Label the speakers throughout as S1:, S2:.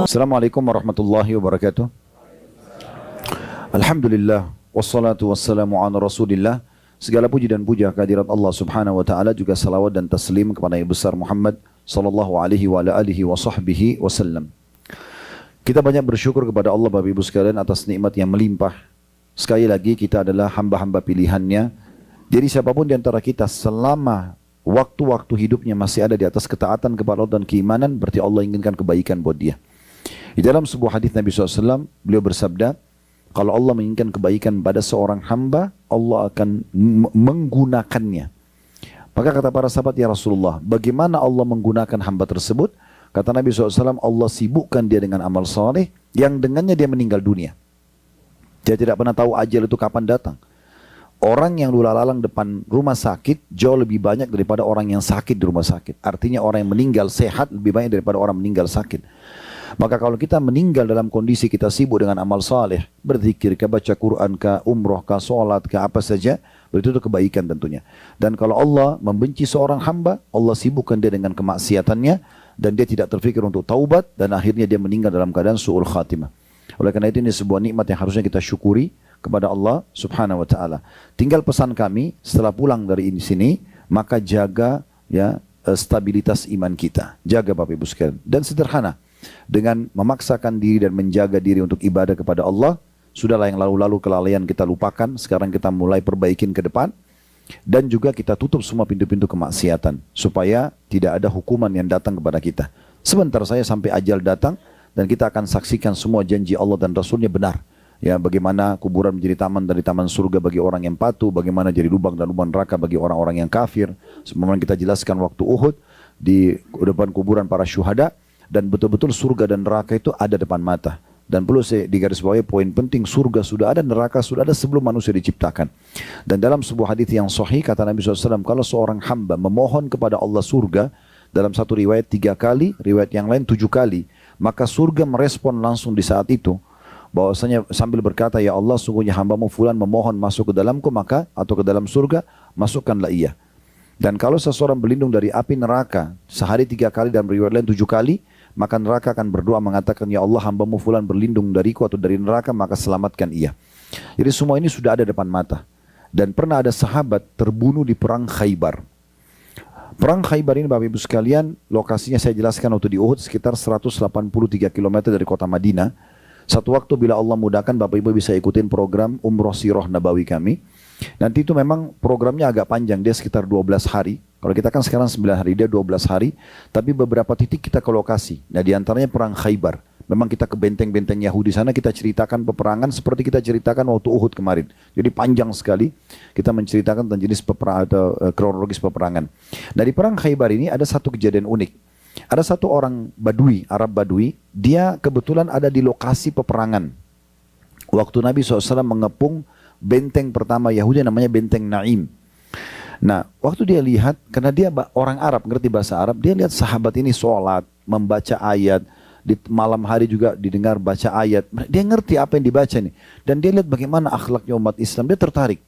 S1: Assalamualaikum warahmatullahi wabarakatuh. Alhamdulillah, wassalatu wassalamu ala rasulillah. Segala puji dan puja kehadirat Allah subhanahu wa ta'ala, juga salawat dan taslim kepada Nabi besar Muhammad sallallahu alaihi wa alihi wa sahbihi wasallam. Kita banyak bersyukur kepada Allah Bapak Ibu sekalian atas nikmat yang melimpah. Sekali lagi kita adalah hamba-hamba pilihannya. Jadi siapapun di antara kita selama waktu-waktu hidupnya masih ada di atas ketaatan kepada Allah dan keimanan, berarti Allah inginkan kebaikan buat dia. Di dalam sebuah hadis Nabi SAW, beliau bersabda, kalau Allah menginginkan kebaikan pada seorang hamba, Allah akan menggunakannya. Maka kata para sahabat, ya Rasulullah, bagaimana Allah menggunakan hamba tersebut? Kata Nabi SAW, Allah sibukkan dia dengan amal soleh yang dengannya dia meninggal dunia. Dia tidak pernah tahu ajal itu kapan datang. Orang yang lalu-lalang depan rumah sakit jauh lebih banyak daripada orang yang sakit di rumah sakit. Artinya orang yang meninggal sehat lebih banyak daripada orang meninggal sakit. Maka kalau kita meninggal dalam kondisi kita sibuk dengan amal saleh, berzikir, baca Quran, umroh, sholat, apa saja, berarti itu kebaikan tentunya. Dan kalau Allah membenci seorang hamba, Allah sibukkan dia dengan kemaksiatannya, dan dia tidak terfikir untuk taubat, dan akhirnya dia meninggal dalam keadaan su'ul khatimah. Oleh karena itu ini sebuah nikmat yang harusnya kita syukuri kepada Allah subhanahu wa ta'ala. Tinggal pesan kami, setelah pulang dari sini, maka jaga ya stabilitas iman kita. Jaga Bapak Ibu sekalian. Dan sederhana. Dengan memaksakan diri dan menjaga diri untuk ibadah kepada Allah, sudahlah yang lalu-lalu kelalaian kita lupakan, sekarang kita mulai perbaikin ke depan, dan juga kita tutup semua pintu-pintu kemaksiatan, supaya tidak ada hukuman yang datang kepada kita. Sebentar saya sampai ajal datang, dan kita akan saksikan semua janji Allah dan Rasulnya benar. Ya, bagaimana kuburan menjadi taman dari taman surga bagi orang yang patuh, bagaimana jadi lubang dan lubang neraka bagi orang-orang yang kafir. Sebagaimana kita jelaskan waktu Uhud, di depan kuburan para syuhada, dan betul-betul surga dan neraka itu ada depan mata. Dan perlu saya digarisbawahi poin penting, surga sudah ada, neraka sudah ada sebelum manusia diciptakan. Dan dalam sebuah hadis yang sahih kata Nabi SAW, kalau seorang hamba memohon kepada Allah surga, dalam satu riwayat 3 kali, riwayat yang lain 7 kali, maka surga merespon langsung di saat itu, bahwasanya sambil berkata, ya Allah sungguhnya hambamu fulan memohon masuk ke dalamku, maka atau ke dalam surga, masukkanlah ia. Dan kalau seseorang berlindung dari api neraka sehari 3 kali dan riwayat lain 7 kali, maka neraka akan berdoa mengatakan, ya Allah hambamu fulan berlindung dariku atau dari neraka, maka selamatkan ia. Jadi semua ini sudah ada depan mata. Dan pernah ada sahabat terbunuh di perang Khaybar. Perang Khaybar ini Bapak Ibu sekalian, lokasinya saya jelaskan waktu di Uhud, sekitar 183 km dari kota Madinah. Satu waktu bila Allah mudahkan Bapak Ibu bisa ikutin program Umroh Sirah Nabawi kami. Nanti itu memang programnya agak panjang, dia sekitar 12 hari. Kalau kita kan sekarang 9 hari, dia 12 hari. Tapi beberapa titik kita ke lokasi. Nah di antaranya perang Khaybar. Memang kita ke benteng-benteng Yahudi sana, kita ceritakan peperangan seperti kita ceritakan waktu Uhud kemarin. Jadi panjang sekali kita menceritakan tentang jenis peperangan atau kronologis peperangan. Nah di perang Khaybar ini ada satu kejadian unik. Ada satu orang Badui, Arab Badui, dia kebetulan ada di lokasi peperangan. Waktu Nabi SAW mengepung benteng pertama Yahudi namanya Benteng Naim. Nah, waktu dia lihat, karena dia orang Arab, ngerti bahasa Arab, dia lihat sahabat ini sholat, membaca ayat, di malam hari juga didengar baca ayat. Dia ngerti apa yang dibaca nih. Dan dia lihat bagaimana akhlaknya umat Islam, dia tertarik.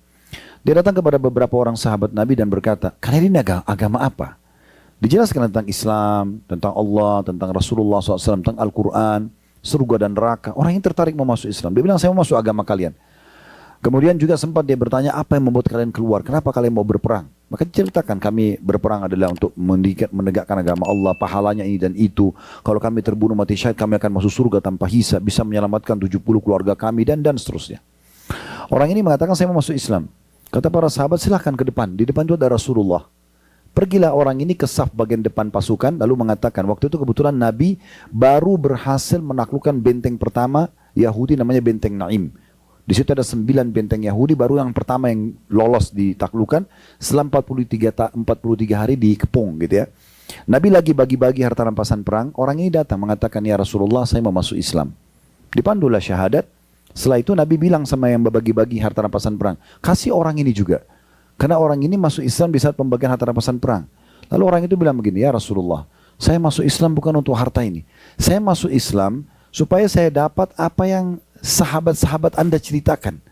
S1: Dia datang kepada beberapa orang sahabat Nabi dan berkata, kalian ini agama apa? Dijelaskan tentang Islam, tentang Allah, tentang Rasulullah SAW, tentang Al-Quran, surga dan neraka. Orang yang tertarik mau masuk Islam. Dia bilang, saya mau masuk agama kalian. Kemudian juga sempat dia bertanya, apa yang membuat kalian keluar? Kenapa kalian mau berperang? Maka diceritakan, kami berperang adalah untuk menegakkan agama Allah, pahalanya ini dan itu. Kalau kami terbunuh mati syahid, kami akan masuk surga tanpa hisab, bisa menyelamatkan 70 keluarga kami, dan seterusnya. Orang ini mengatakan, saya mau masuk Islam. Kata para sahabat, silahkan ke depan. Di depan itu ada Rasulullah. Pergilah orang ini ke saf bagian depan pasukan, lalu mengatakan, waktu itu kebetulan Nabi baru berhasil menaklukkan benteng pertama Yahudi namanya Benteng Naim. Di situ ada 9 benteng Yahudi, baru yang pertama yang lolos ditaklukan setelah 43 hari dikepung gitu ya. Nabi lagi bagi-bagi harta rampasan perang, orang ini datang mengatakan, ya Rasulullah saya mau masuk Islam. Dipandulah syahadat. Setelah itu Nabi bilang sama yang bagi-bagi harta rampasan perang, kasih orang ini juga. Karena orang ini masuk Islam di saat pembagian harta rampasan perang. Lalu orang itu bilang begini, ya Rasulullah, saya masuk Islam bukan untuk harta ini. Saya masuk Islam supaya saya dapat apa yang sahabat-sahabat Anda ceritakan.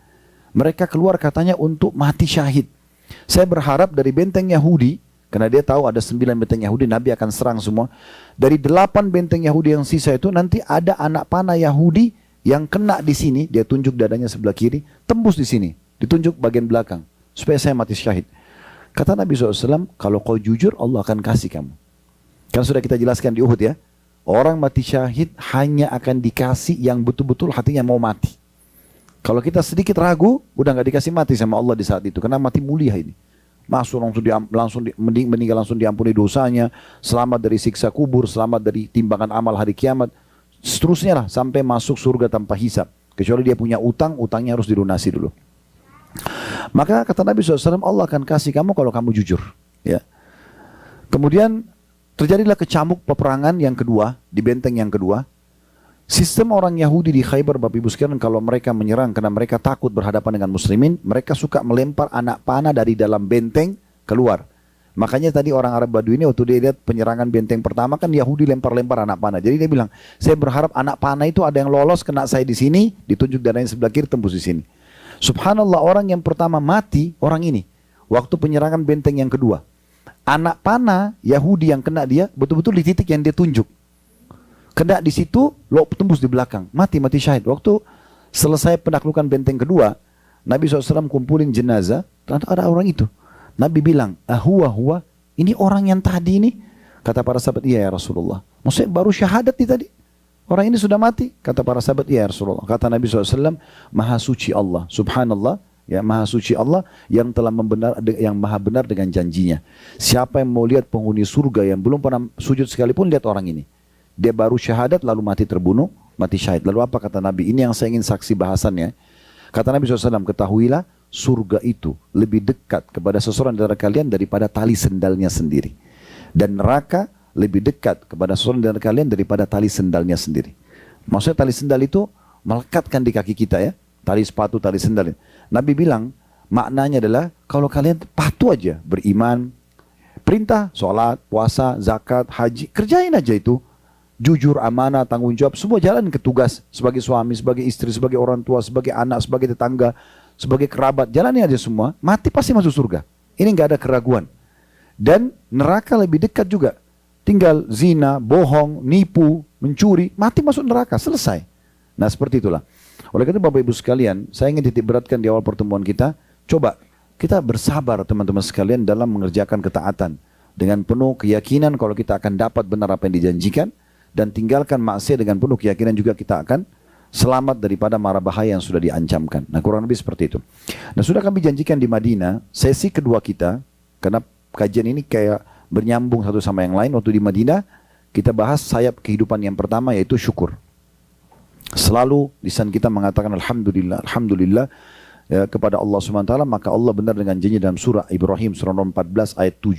S1: Mereka keluar katanya untuk mati syahid. Saya berharap dari benteng Yahudi, karena dia tahu ada 9 benteng Yahudi, Nabi akan serang semua. Dari 8 benteng Yahudi yang sisa itu, nanti ada anak panah Yahudi yang kena di sini, dia tunjuk dadanya sebelah kiri, tembus di sini, ditunjuk bagian belakang, supaya saya mati syahid. Kata Nabi SAW, kalau kau jujur, Allah akan kasih kamu. Kan sudah kita jelaskan di Uhud ya, orang mati syahid hanya akan dikasih yang betul-betul hatinya mau mati. Kalau kita sedikit ragu, udah nggak dikasih mati sama Allah di saat itu, karena mati mulia ini. Masuk meninggal langsung diampuni dosanya, selamat dari siksa kubur, selamat dari timbangan amal hari kiamat, seterusnya lah sampai masuk surga tanpa hisab. Kecuali dia punya utang, utangnya harus dilunasi dulu. Maka kata Nabi SAW, Allah akan kasih kamu kalau kamu jujur. Ya. Kemudian terjadilah kecamuk peperangan yang kedua, di benteng yang kedua. Sistem orang Yahudi di Khaybar, Bapak Ibu sekalian, kalau mereka menyerang karena mereka takut berhadapan dengan muslimin, mereka suka melempar anak panah dari dalam benteng keluar. Makanya tadi orang Arab Badui ini waktu dia lihat penyerangan benteng pertama kan Yahudi lempar-lempar anak panah. Jadi dia bilang, saya berharap anak panah itu ada yang lolos kena saya di sini, ditunjuk dadanya sebelah kiri tembus di sini. Subhanallah, orang yang pertama mati orang ini waktu penyerangan benteng yang kedua. Anak panah Yahudi yang kena dia betul-betul di titik yang dia tunjuk. Kena di situ, lo tembus di belakang, mati syahid. Waktu selesai penaklukan benteng kedua, Nabi SAW kumpulin jenazah, ternyata ada orang itu. Nabi bilang, huwa, ini orang yang tadi ini. Kata para sahabat, iya ya Rasulullah. Maksudnya baru syahadat nih tadi. Orang ini sudah mati. Kata para sahabat, iya ya Rasulullah. Kata Nabi SAW, maha suci Allah, subhanallah, ya maha suci Allah yang telah yang maha benar dengan janjinya. Siapa yang mau lihat penghuni surga yang belum pernah sujud sekalipun, lihat orang ini. Dia baru syahadat lalu mati terbunuh, mati syahid. Lalu apa kata Nabi? Ini yang saya ingin saksi bahasannya. Kata Nabi SAW, ketahuilah surga itu lebih dekat kepada seseorang dari kalian daripada tali sendalnya sendiri. Dan neraka lebih dekat kepada seseorang dari kalian daripada tali sendalnya sendiri. Maksudnya tali sendal itu melekatkan di kaki kita ya. Tali sepatu, tali sendal. Nabi bilang, maknanya adalah kalau kalian patuh aja, beriman, perintah, sholat, puasa, zakat, haji, kerjain aja itu. Jujur, amanah, tanggung jawab, semua jalan ke tugas sebagai suami, sebagai istri, sebagai orang tua, sebagai anak, sebagai tetangga, sebagai kerabat, jalani aja semua, mati pasti masuk surga. Ini nggak ada keraguan. Dan neraka lebih dekat juga. Tinggal zina, bohong, nipu, mencuri, mati masuk neraka, selesai. Nah seperti itulah. Oleh karena itu Bapak Ibu sekalian, saya ingin titik beratkan di awal pertemuan kita, coba kita bersabar teman-teman sekalian dalam mengerjakan ketaatan. Dengan penuh keyakinan kalau kita akan dapat benar apa yang dijanjikan, dan tinggalkan maksiat dengan penuh keyakinan juga kita akan selamat daripada mara bahaya yang sudah diancamkan. Nah kurang lebih seperti itu. Nah sudah kami janjikan di Madinah, sesi kedua kita, karena kajian ini kayak bernyambung satu sama yang lain. Waktu di Madinah, kita bahas sayap kehidupan yang pertama yaitu syukur. Selalu lisan kita mengatakan Alhamdulillah, Alhamdulillah ya, kepada Allah SWT, maka Allah benar dengan janji dalam surah Ibrahim, surah 14 ayat 7,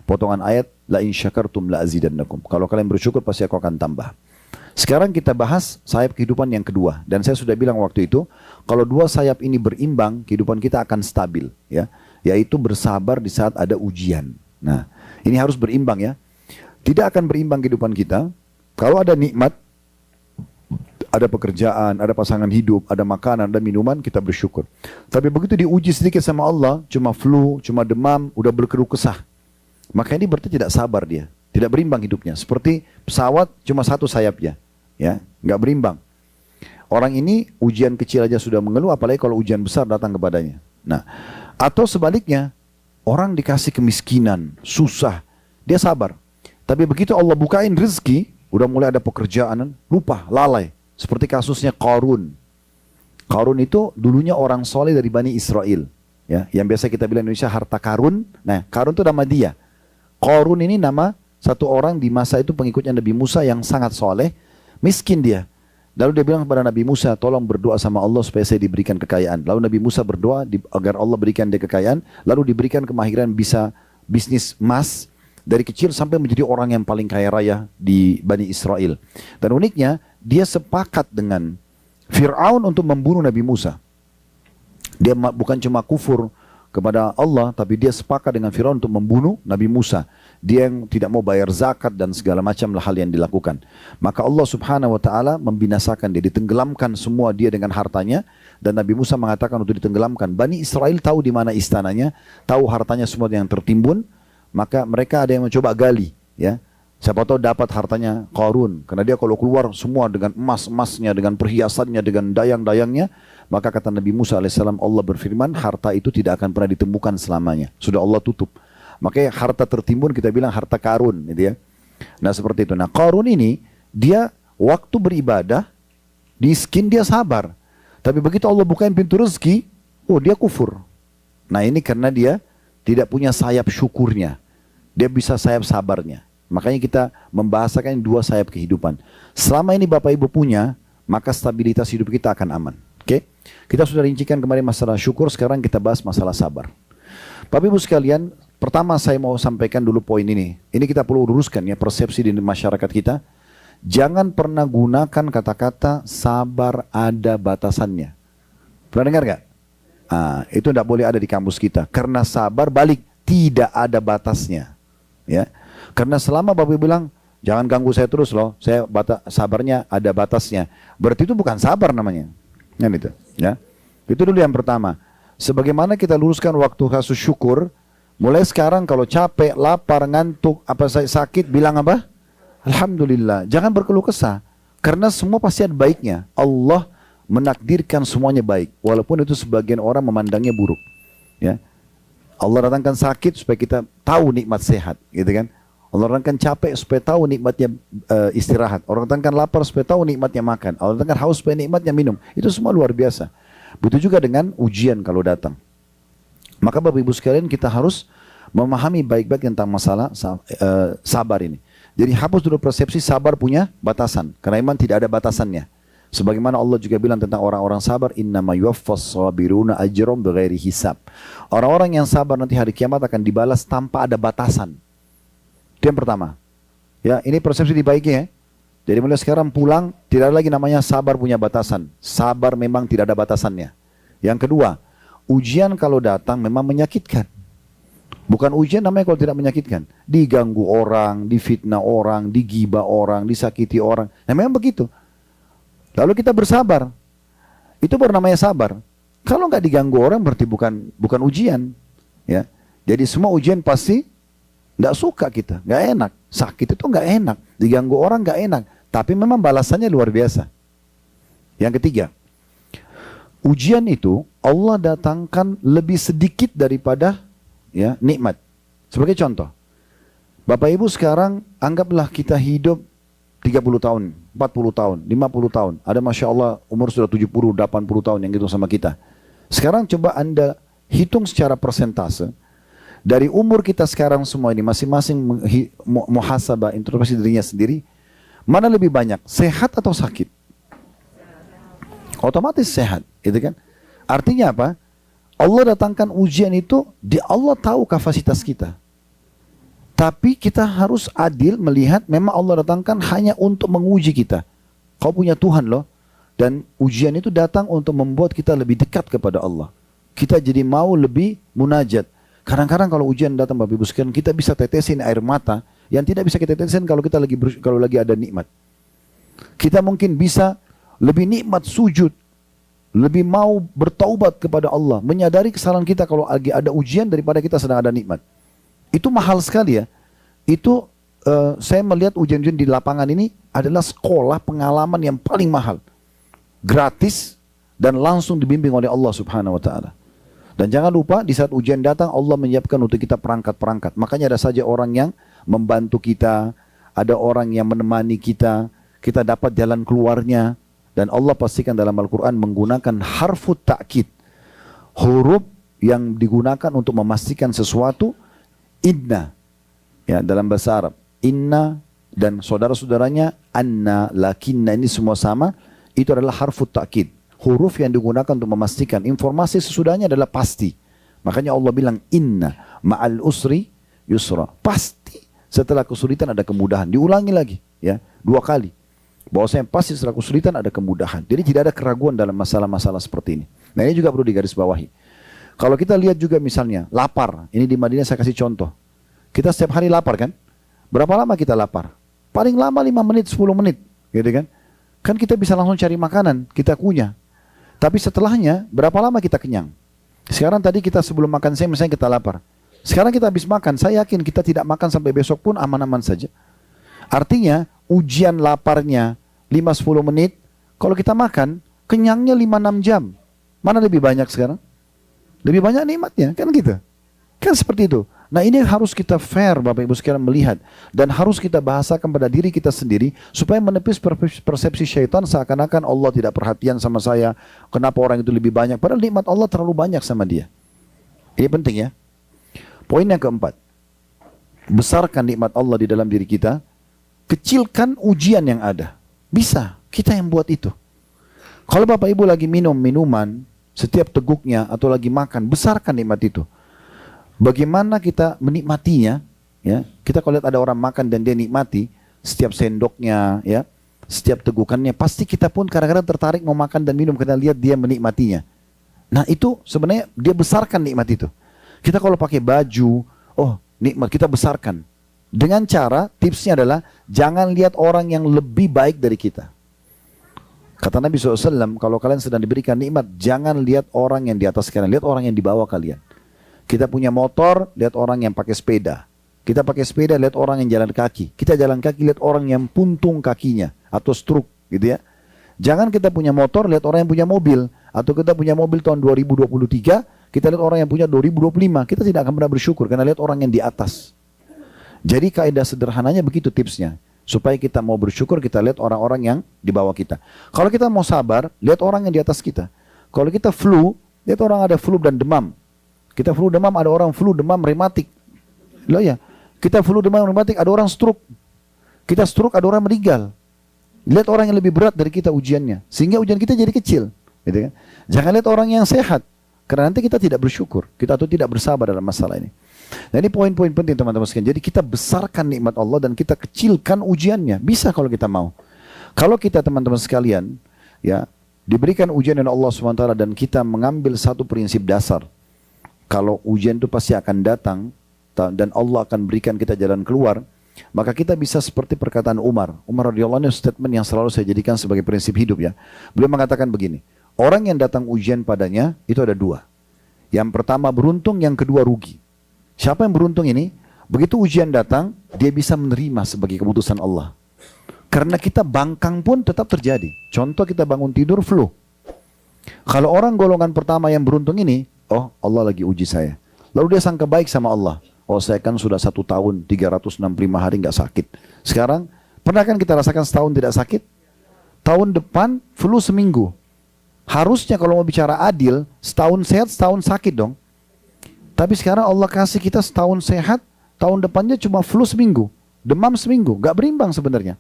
S1: potongan ayat, la in syakartum la azidannakum. Kalau kalian bersyukur pasti aku akan tambah. Sekarang kita bahas sayap kehidupan yang kedua. Dan saya sudah bilang waktu itu, kalau dua sayap ini berimbang, kehidupan kita akan stabil. Ya, yaitu bersabar di saat ada ujian. Nah, ini harus berimbang ya. Tidak akan berimbang kehidupan kita, kalau ada nikmat, ada pekerjaan, ada pasangan hidup, ada makanan, ada minuman, kita bersyukur. Tapi begitu diuji sedikit sama Allah, cuma flu, cuma demam, udah berkeluh kesah. Maka ini berarti tidak sabar dia, tidak berimbang hidupnya. Seperti pesawat cuma satu sayapnya, ya, nggak berimbang. Orang ini ujian kecil aja sudah mengeluh, apalagi kalau ujian besar datang kepadanya. Nah, atau sebaliknya, orang dikasih kemiskinan, susah, dia sabar. Tapi begitu Allah bukain rezeki, udah mulai ada pekerjaan, lupa, lalai. Seperti kasusnya Qarun. Qarun itu dulunya orang soleh dari Bani Israel, ya, yang biasa kita bilang Indonesia harta karun. Nah, Qarun itu nama dia. Qarun ini nama satu orang di masa itu pengikutnya Nabi Musa yang sangat soleh, miskin dia. Lalu dia bilang kepada Nabi Musa, tolong berdoa sama Allah supaya saya diberikan kekayaan. Lalu Nabi Musa berdoa agar Allah berikan dia kekayaan, lalu diberikan kemahiran bisa bisnis emas, dari kecil sampai menjadi orang yang paling kaya raya di Bani Israel. Dan uniknya, dia sepakat dengan Fir'aun untuk membunuh Nabi Musa. Dia bukan cuma kufur kepada Allah, tapi dia sepakat dengan Fir'aun untuk membunuh Nabi Musa. dia yang tidak mau bayar zakat dan segala macam hal yang dilakukan. Maka Allah Subhanahu wa taala membinasakan dia, ditenggelamkan semua dia dengan hartanya, dan Nabi Musa mengatakan untuk ditenggelamkan. Bani Israel tahu di mana istananya, tahu hartanya semua yang tertimbun, maka mereka ada yang mencoba gali, ya. Siapa tahu dapat hartanya Qarun, karena dia kalau keluar semua dengan emas-emasnya, dengan perhiasannya, dengan dayang-dayangnya, maka kata Nabi Musa alaihissalam, Allah berfirman, harta itu tidak akan pernah ditemukan selamanya. Sudah Allah tutup. Makanya harta tertimbun kita bilang harta karun, gitu ya. Nah seperti itu. Nah Qarun ini, dia waktu beribadah, miskin dia sabar. Tapi begitu Allah bukain pintu rezeki, oh dia kufur. Nah ini karena dia tidak punya sayap syukurnya. Dia bisa sayap sabarnya. Makanya kita membahasakan dua sayap kehidupan. Selama ini Bapak Ibu punya, maka stabilitas hidup kita akan aman. Oke? Kita sudah rincikan kemarin masalah syukur, sekarang kita bahas masalah sabar. Bapak Ibu sekalian, pertama saya mau sampaikan dulu poin ini. Ini kita perlu luruskan ya, persepsi di masyarakat kita. Jangan pernah gunakan kata-kata sabar ada batasannya. Pernah dengar gak? Itu tidak boleh ada di kamus kita. Karena sabar balik, tidak ada batasnya. Ya. Karena selama Bapak bilang, jangan ganggu saya terus loh, sabarnya ada batasnya. Berarti itu bukan sabar namanya. Itu, ya. Itu dulu yang pertama. Sebagaimana kita luruskan waktu kasus syukur, mulai sekarang kalau capek, lapar, ngantuk, sakit, bilang apa? Alhamdulillah. Jangan berkeluh kesah. Karena semua pasti ada baiknya. Allah menakdirkan semuanya baik. Walaupun itu sebagian orang memandangnya buruk. Ya. Allah datangkan sakit supaya kita tahu nikmat sehat. Gitu kan. Allah datangkan capek supaya tahu nikmatnya istirahat. Allah datangkan lapar supaya tahu nikmatnya makan. Allah datangkan haus supaya nikmatnya minum. Itu semua luar biasa. Begitu juga dengan ujian kalau datang. Maka Bapak Ibu sekalian kita harus memahami baik-baik tentang masalah sabar ini. Jadi hapus dulu persepsi sabar punya batasan. Karena iman tidak ada batasannya. Sebagaimana Allah juga bilang tentang orang-orang sabar, innama yuwaffas sabiruna ajrum bighairi hisab. Orang-orang yang sabar nanti hari kiamat akan dibalas tanpa ada batasan. Itu yang pertama. Ya, ini persepsi dibaiki ya. Jadi mulai sekarang pulang tidak ada lagi namanya sabar punya batasan. Sabar memang tidak ada batasannya. Yang kedua, ujian kalau datang memang menyakitkan. Bukan ujian namanya kalau tidak menyakitkan. Diganggu orang, difitnah orang, digibah orang, disakiti orang. Nah memang begitu. Lalu kita bersabar. Itu baru namanya sabar. Kalau nggak diganggu orang berarti bukan ujian. Ya. Jadi semua ujian pasti nggak suka kita, nggak enak. Sakit itu nggak enak, diganggu orang nggak enak. Tapi memang balasannya luar biasa. Yang ketiga, ujian itu Allah datangkan lebih sedikit daripada ya nikmat. Sebagai contoh, Bapak Ibu sekarang anggaplah kita hidup 30 tahun, 40 tahun, 50 tahun. Ada Masya Allah umur sudah 70, 80 tahun yang gitu sama kita. Sekarang coba Anda hitung secara persentase. Dari umur kita sekarang semua ini masing-masing muhasabah, introspeksi dirinya sendiri, mana lebih banyak, sehat atau sakit? Otomatis sehat, gitu kan? Artinya apa? Allah datangkan ujian itu, Allah tahu kapasitas kita. Tapi kita harus adil melihat memang Allah datangkan hanya untuk menguji kita. Kau punya Tuhan loh. Dan ujian itu datang untuk membuat kita lebih dekat kepada Allah. Kita jadi mau lebih munajat. Kadang-kadang kalau ujian datang Bapak Ibu sekalian, kita bisa tetesin air mata yang tidak bisa kita tetesin kalau kita lagi ada nikmat. Kita mungkin bisa lebih nikmat sujud, lebih mau bertaubat kepada Allah, menyadari kesalahan kita kalau lagi ada ujian daripada kita sedang ada nikmat. Itu mahal sekali ya. Itu saya melihat ujian-ujian di lapangan ini adalah sekolah pengalaman yang paling mahal. Gratis dan langsung dibimbing oleh Allah Subhanahu wa taala. Dan jangan lupa di saat ujian datang Allah menyiapkan untuk kita perangkat-perangkat. Makanya ada saja orang yang membantu kita, ada orang yang menemani kita, kita dapat jalan keluarnya. Dan Allah pastikan dalam Al-Quran menggunakan harfut ta'kid. Huruf yang digunakan untuk memastikan sesuatu, inna. Ya, dalam bahasa Arab. Inna dan saudara-saudaranya, anna, lakinna, ini semua sama. Itu adalah harfut ta'kid. Huruf yang digunakan untuk memastikan informasi sesudahnya adalah pasti. Makanya Allah bilang inna ma'al usri yusra. Pasti setelah kesulitan ada kemudahan. Diulangi lagi ya 2 kali. Bahwasanya pasti setelah kesulitan ada kemudahan. Jadi tidak ada keraguan dalam masalah-masalah seperti ini. Nah ini juga perlu digarisbawahi. Kalau kita lihat juga misalnya lapar. Ini di Madinah saya kasih contoh. Kita setiap hari lapar kan? Berapa lama kita lapar? Paling lama 5 menit, 10 menit. Gitu kan? Kan kita bisa langsung cari makanan, kita kunyah. Tapi setelahnya, berapa lama kita kenyang? Sekarang tadi kita sebelum makan siang misalnya kita lapar. Sekarang kita habis makan, saya yakin kita tidak makan sampai besok pun aman-aman saja. Artinya, ujian laparnya 5-10 menit, kalau kita makan, kenyangnya 5-6 jam. Mana lebih banyak sekarang? Lebih banyak nikmatnya, kan gitu. Kan seperti itu. Nah ini harus kita fair Bapak Ibu sekalian melihat. Dan harus kita bahasakan pada diri kita sendiri. Supaya menepis persepsi syaitan seakan-akan Allah tidak perhatian sama saya. Kenapa orang itu lebih banyak? Padahal nikmat Allah terlalu banyak sama dia. Ini penting ya. Poin yang keempat. Besarkan nikmat Allah di dalam diri kita. Kecilkan ujian yang ada. Bisa, kita yang buat itu. Kalau Bapak Ibu lagi minum minuman, setiap teguknya atau lagi makan, besarkan nikmat itu. Bagaimana kita menikmatinya? Ya, kita kalau lihat ada orang makan dan dia nikmati setiap sendoknya, ya, setiap tegukannya, pasti kita pun kadang-kadang tertarik mau makan dan minum karena lihat dia menikmatinya. Nah itu sebenarnya dia besarkan nikmat itu. Kita kalau pakai baju, oh nikmat kita besarkan. Dengan cara, tipsnya adalah jangan lihat orang yang lebih baik dari kita. Kata Nabi SAW, kalau kalian sedang diberikan nikmat, jangan lihat orang yang di atas kalian, lihat orang yang di bawah kalian. Kita punya motor, lihat orang yang pakai sepeda. Kita pakai sepeda, lihat orang yang jalan kaki. Kita jalan kaki, lihat orang yang puntung kakinya atau stroke, gitu ya. Jangan kita punya motor, lihat orang yang punya mobil. Atau kita punya mobil tahun 2023, kita lihat orang yang punya 2025. Kita tidak akan pernah bersyukur karena lihat orang yang di atas. Jadi kaidah sederhananya begitu tipsnya. Supaya kita mau bersyukur, kita lihat orang-orang yang di bawah kita. Kalau kita mau sabar, lihat orang yang di atas kita. Kalau kita flu, lihat orang ada flu dan demam. Kita flu demam, ada orang flu demam rematik. Loh ya, kita flu demam rematik, ada orang stroke. Kita stroke, ada orang meninggal. Lihat orang yang lebih berat dari kita ujiannya. Sehingga ujian kita jadi kecil. Gitu kan? Jangan lihat orang yang sehat. Karena nanti kita tidak bersyukur. Kita tuh tidak bersabar dalam masalah ini. Nah ini poin-poin penting teman-teman sekalian. Jadi kita besarkan nikmat Allah dan kita kecilkan ujiannya. Bisa kalau kita mau. Kalau kita teman-teman sekalian, ya diberikan ujian oleh Allah SWT dan kita mengambil satu prinsip dasar. Kalau ujian itu pasti akan datang dan Allah akan berikan kita jalan keluar, maka kita bisa seperti perkataan Umar. Umar radhiyallahu anhu statement yang selalu saya jadikan sebagai prinsip hidup ya. Beliau mengatakan begini, orang yang datang ujian padanya itu ada dua. Yang pertama beruntung, yang kedua rugi. Siapa yang beruntung ini? Begitu ujian datang, dia bisa menerima sebagai keputusan Allah. Karena kita bangkang pun tetap terjadi. Contoh kita bangun tidur flu. Kalau orang golongan pertama yang beruntung ini, oh Allah lagi uji saya. Lalu dia sangka baik sama Allah. Oh saya kan sudah 1 tahun 365 hari nggak sakit. Sekarang pernah kan kita rasakan setahun tidak sakit? Tahun depan flu seminggu. Harusnya kalau mau bicara adil, setahun sehat setahun sakit dong. Tapi sekarang Allah kasih kita setahun sehat, tahun depannya cuma flu seminggu, demam seminggu, nggak berimbang sebenarnya.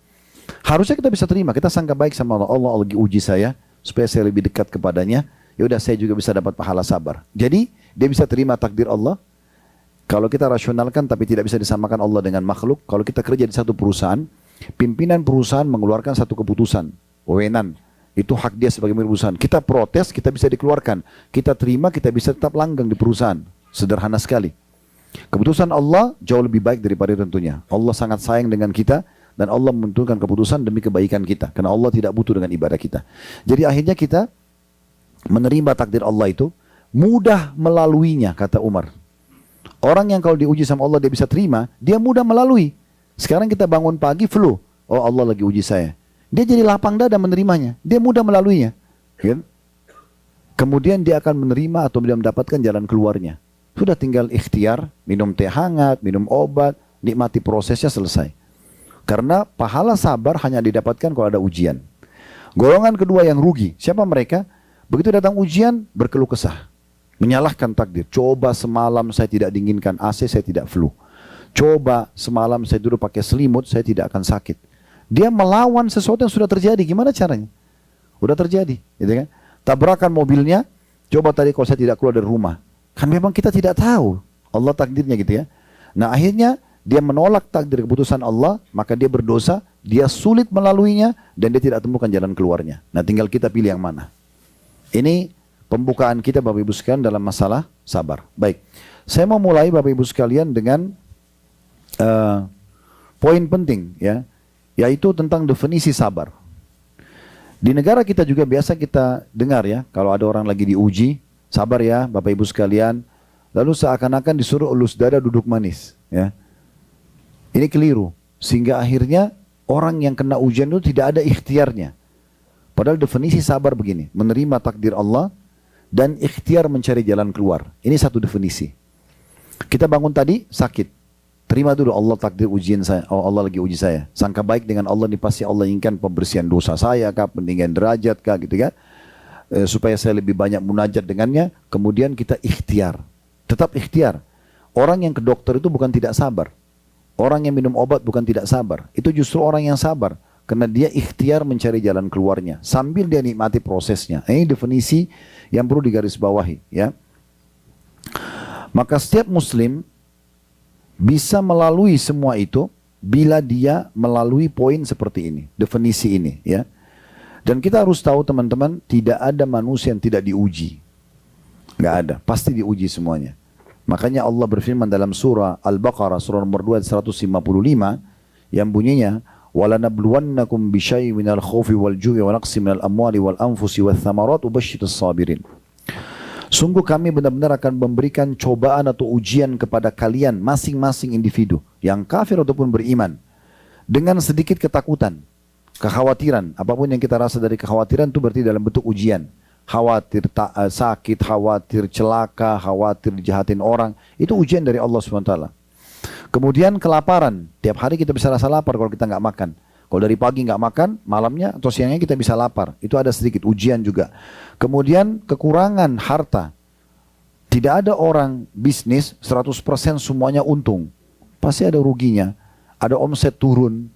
S1: Harusnya kita bisa terima. Kita sangka baik sama Allah. Allah lagi uji saya supaya saya lebih dekat kepadanya. Ya udah saya juga bisa dapat pahala sabar. Jadi dia bisa terima takdir Allah. Kalau kita rasionalkan tapi tidak bisa disamakan Allah dengan makhluk. Kalau kita kerja di satu perusahaan, pimpinan perusahaan mengeluarkan satu keputusan, wewenang. Itu hak dia sebagai pemilik perusahaan. Kita protes, kita bisa dikeluarkan. Kita terima, kita bisa tetap langgeng di perusahaan. Sederhana sekali. Keputusan Allah jauh lebih baik daripada tentunya. Allah sangat sayang dengan kita dan Allah menentukan keputusan demi kebaikan kita. Karena Allah tidak butuh dengan ibadah kita. Jadi akhirnya kita menerima takdir Allah itu mudah melaluinya, kata Umar. Orang yang kalau diuji sama Allah dia bisa terima, dia mudah melalui. Sekarang kita bangun pagi flu, oh Allah lagi uji saya. Dia jadi lapang dada menerimanya, dia mudah melaluinya. Kan? Kemudian dia akan menerima atau dia mendapatkan jalan keluarnya. Sudah tinggal ikhtiar, minum teh hangat, minum obat, nikmati prosesnya selesai. Karena pahala sabar hanya didapatkan kalau ada ujian. Golongan kedua yang rugi, siapa mereka? Begitu datang ujian, berkeluh kesah. Menyalahkan takdir. Coba semalam saya tidak dinginkan AC, saya tidak flu. Coba semalam saya duduk pakai selimut, saya tidak akan sakit. Dia melawan sesuatu yang sudah terjadi. Gimana caranya? Udah terjadi. Gitu kan? Tabrakan mobilnya, coba tadi kalau saya tidak keluar dari rumah. Kan memang kita tidak tahu. Allah takdirnya gitu ya. Nah akhirnya dia menolak takdir keputusan Allah, maka dia berdosa, dia sulit melaluinya, dan dia tidak temukan jalan keluarnya. Nah tinggal kita pilih yang mana. Ini pembukaan kita Bapak Ibu sekalian dalam masalah sabar. Baik, saya mau mulai Bapak Ibu sekalian dengan eh, poin penting ya, yaitu tentang definisi sabar. Di negara kita juga biasa kita dengar ya, kalau ada orang lagi diuji, sabar ya Bapak Ibu sekalian, lalu seakan-akan disuruh elus dada duduk manis ya. Ini keliru, sehingga akhirnya orang yang kena ujian itu tidak ada ikhtiarnya. Padahal definisi sabar begini, menerima takdir Allah dan ikhtiar mencari jalan keluar. Ini satu definisi. Kita bangun tadi sakit, terima dulu Allah takdir ujian saya. Oh, Allah lagi uji saya. Sangka baik dengan Allah, ini pasti Allah inginkan pembersihan dosa saya kah, peninggian derajat kah, gitu kan? Supaya saya lebih banyak munajat dengannya. Kemudian kita ikhtiar, tetap ikhtiar. Orang yang ke dokter itu bukan tidak sabar. Orang yang minum obat bukan tidak sabar. Itu justru orang yang sabar. Karena dia ikhtiar mencari jalan keluarnya. Sambil dia nikmati prosesnya. Ini definisi yang perlu digarisbawahi. Ya. Maka setiap muslim bisa melalui semua itu bila dia melalui poin seperti ini. Definisi ini. Ya. Dan kita harus tahu teman-teman, tidak ada manusia yang tidak diuji. Nggak ada. Pasti diuji semuanya. Makanya Allah berfirman dalam surah Al-Baqarah, surah nomor 2, 155, yang bunyinya, وَلَنَبْلُوَنَّكُمْ بِشَيْءٍ مِنَ الْخَوْفِ وَالْجُوعِ وَنَقْصٍ مِنَ الْأَمْوَالِ وَالْأَنْفُسِ وَالثَّمَرَاتِ وَبَشِّرِ الصَّابِرِينَ. Sungguh kami benar-benar akan memberikan cobaan atau ujian kepada kalian masing-masing individu, yang kafir ataupun beriman, dengan sedikit ketakutan, kekhawatiran. Apapun yang kita rasa dari kekhawatiran itu berarti dalam bentuk ujian. Khawatir sakit, khawatir celaka, khawatir dijahatin orang. Itu ujian dari Allah SWT. Kemudian kelaparan. Tiap hari kita bisa rasa lapar kalau kita nggak makan. Kalau dari pagi nggak makan, malamnya atau siangnya kita bisa lapar. Itu ada sedikit ujian juga. Kemudian kekurangan harta. Tidak ada orang bisnis 100% semuanya untung. Pasti ada ruginya. Ada omset turun.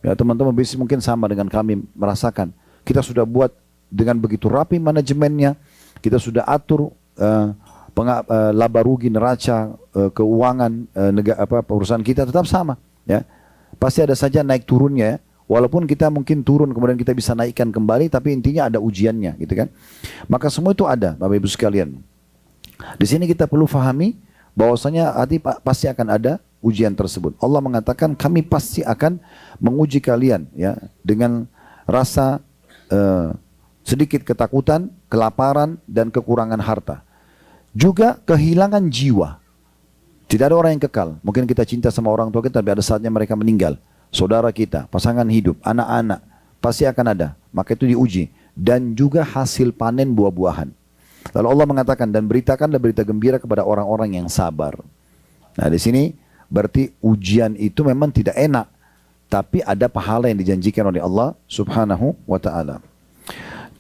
S1: Ya, teman-teman bisnis mungkin sama dengan kami merasakan. Kita sudah buat dengan begitu rapi manajemennya. Kita sudah atur laba rugi neraca, keuangan perusahaan kita tetap sama. Ya. Pasti ada saja naik turunnya. Ya. Walaupun kita mungkin turun kemudian kita bisa naikkan kembali, tapi intinya ada ujiannya, gitu kan? Maka semua itu ada, Bapak Ibu sekalian. Di sini kita perlu fahami bahwasanya pasti akan ada ujian tersebut. Allah mengatakan kami pasti akan menguji kalian ya dengan rasa sedikit ketakutan, kelaparan dan kekurangan harta. Juga kehilangan jiwa. Tidak ada orang yang kekal. Mungkin kita cinta sama orang tua kita, tapi ada saatnya mereka meninggal. Saudara kita, pasangan hidup, anak-anak, pasti akan ada. Maka itu diuji. Dan juga hasil panen buah-buahan. Lalu Allah mengatakan, dan beritakanlah berita gembira kepada orang-orang yang sabar. Nah di sini berarti ujian itu memang tidak enak. Tapi ada pahala yang dijanjikan oleh Allah subhanahu wa ta'ala.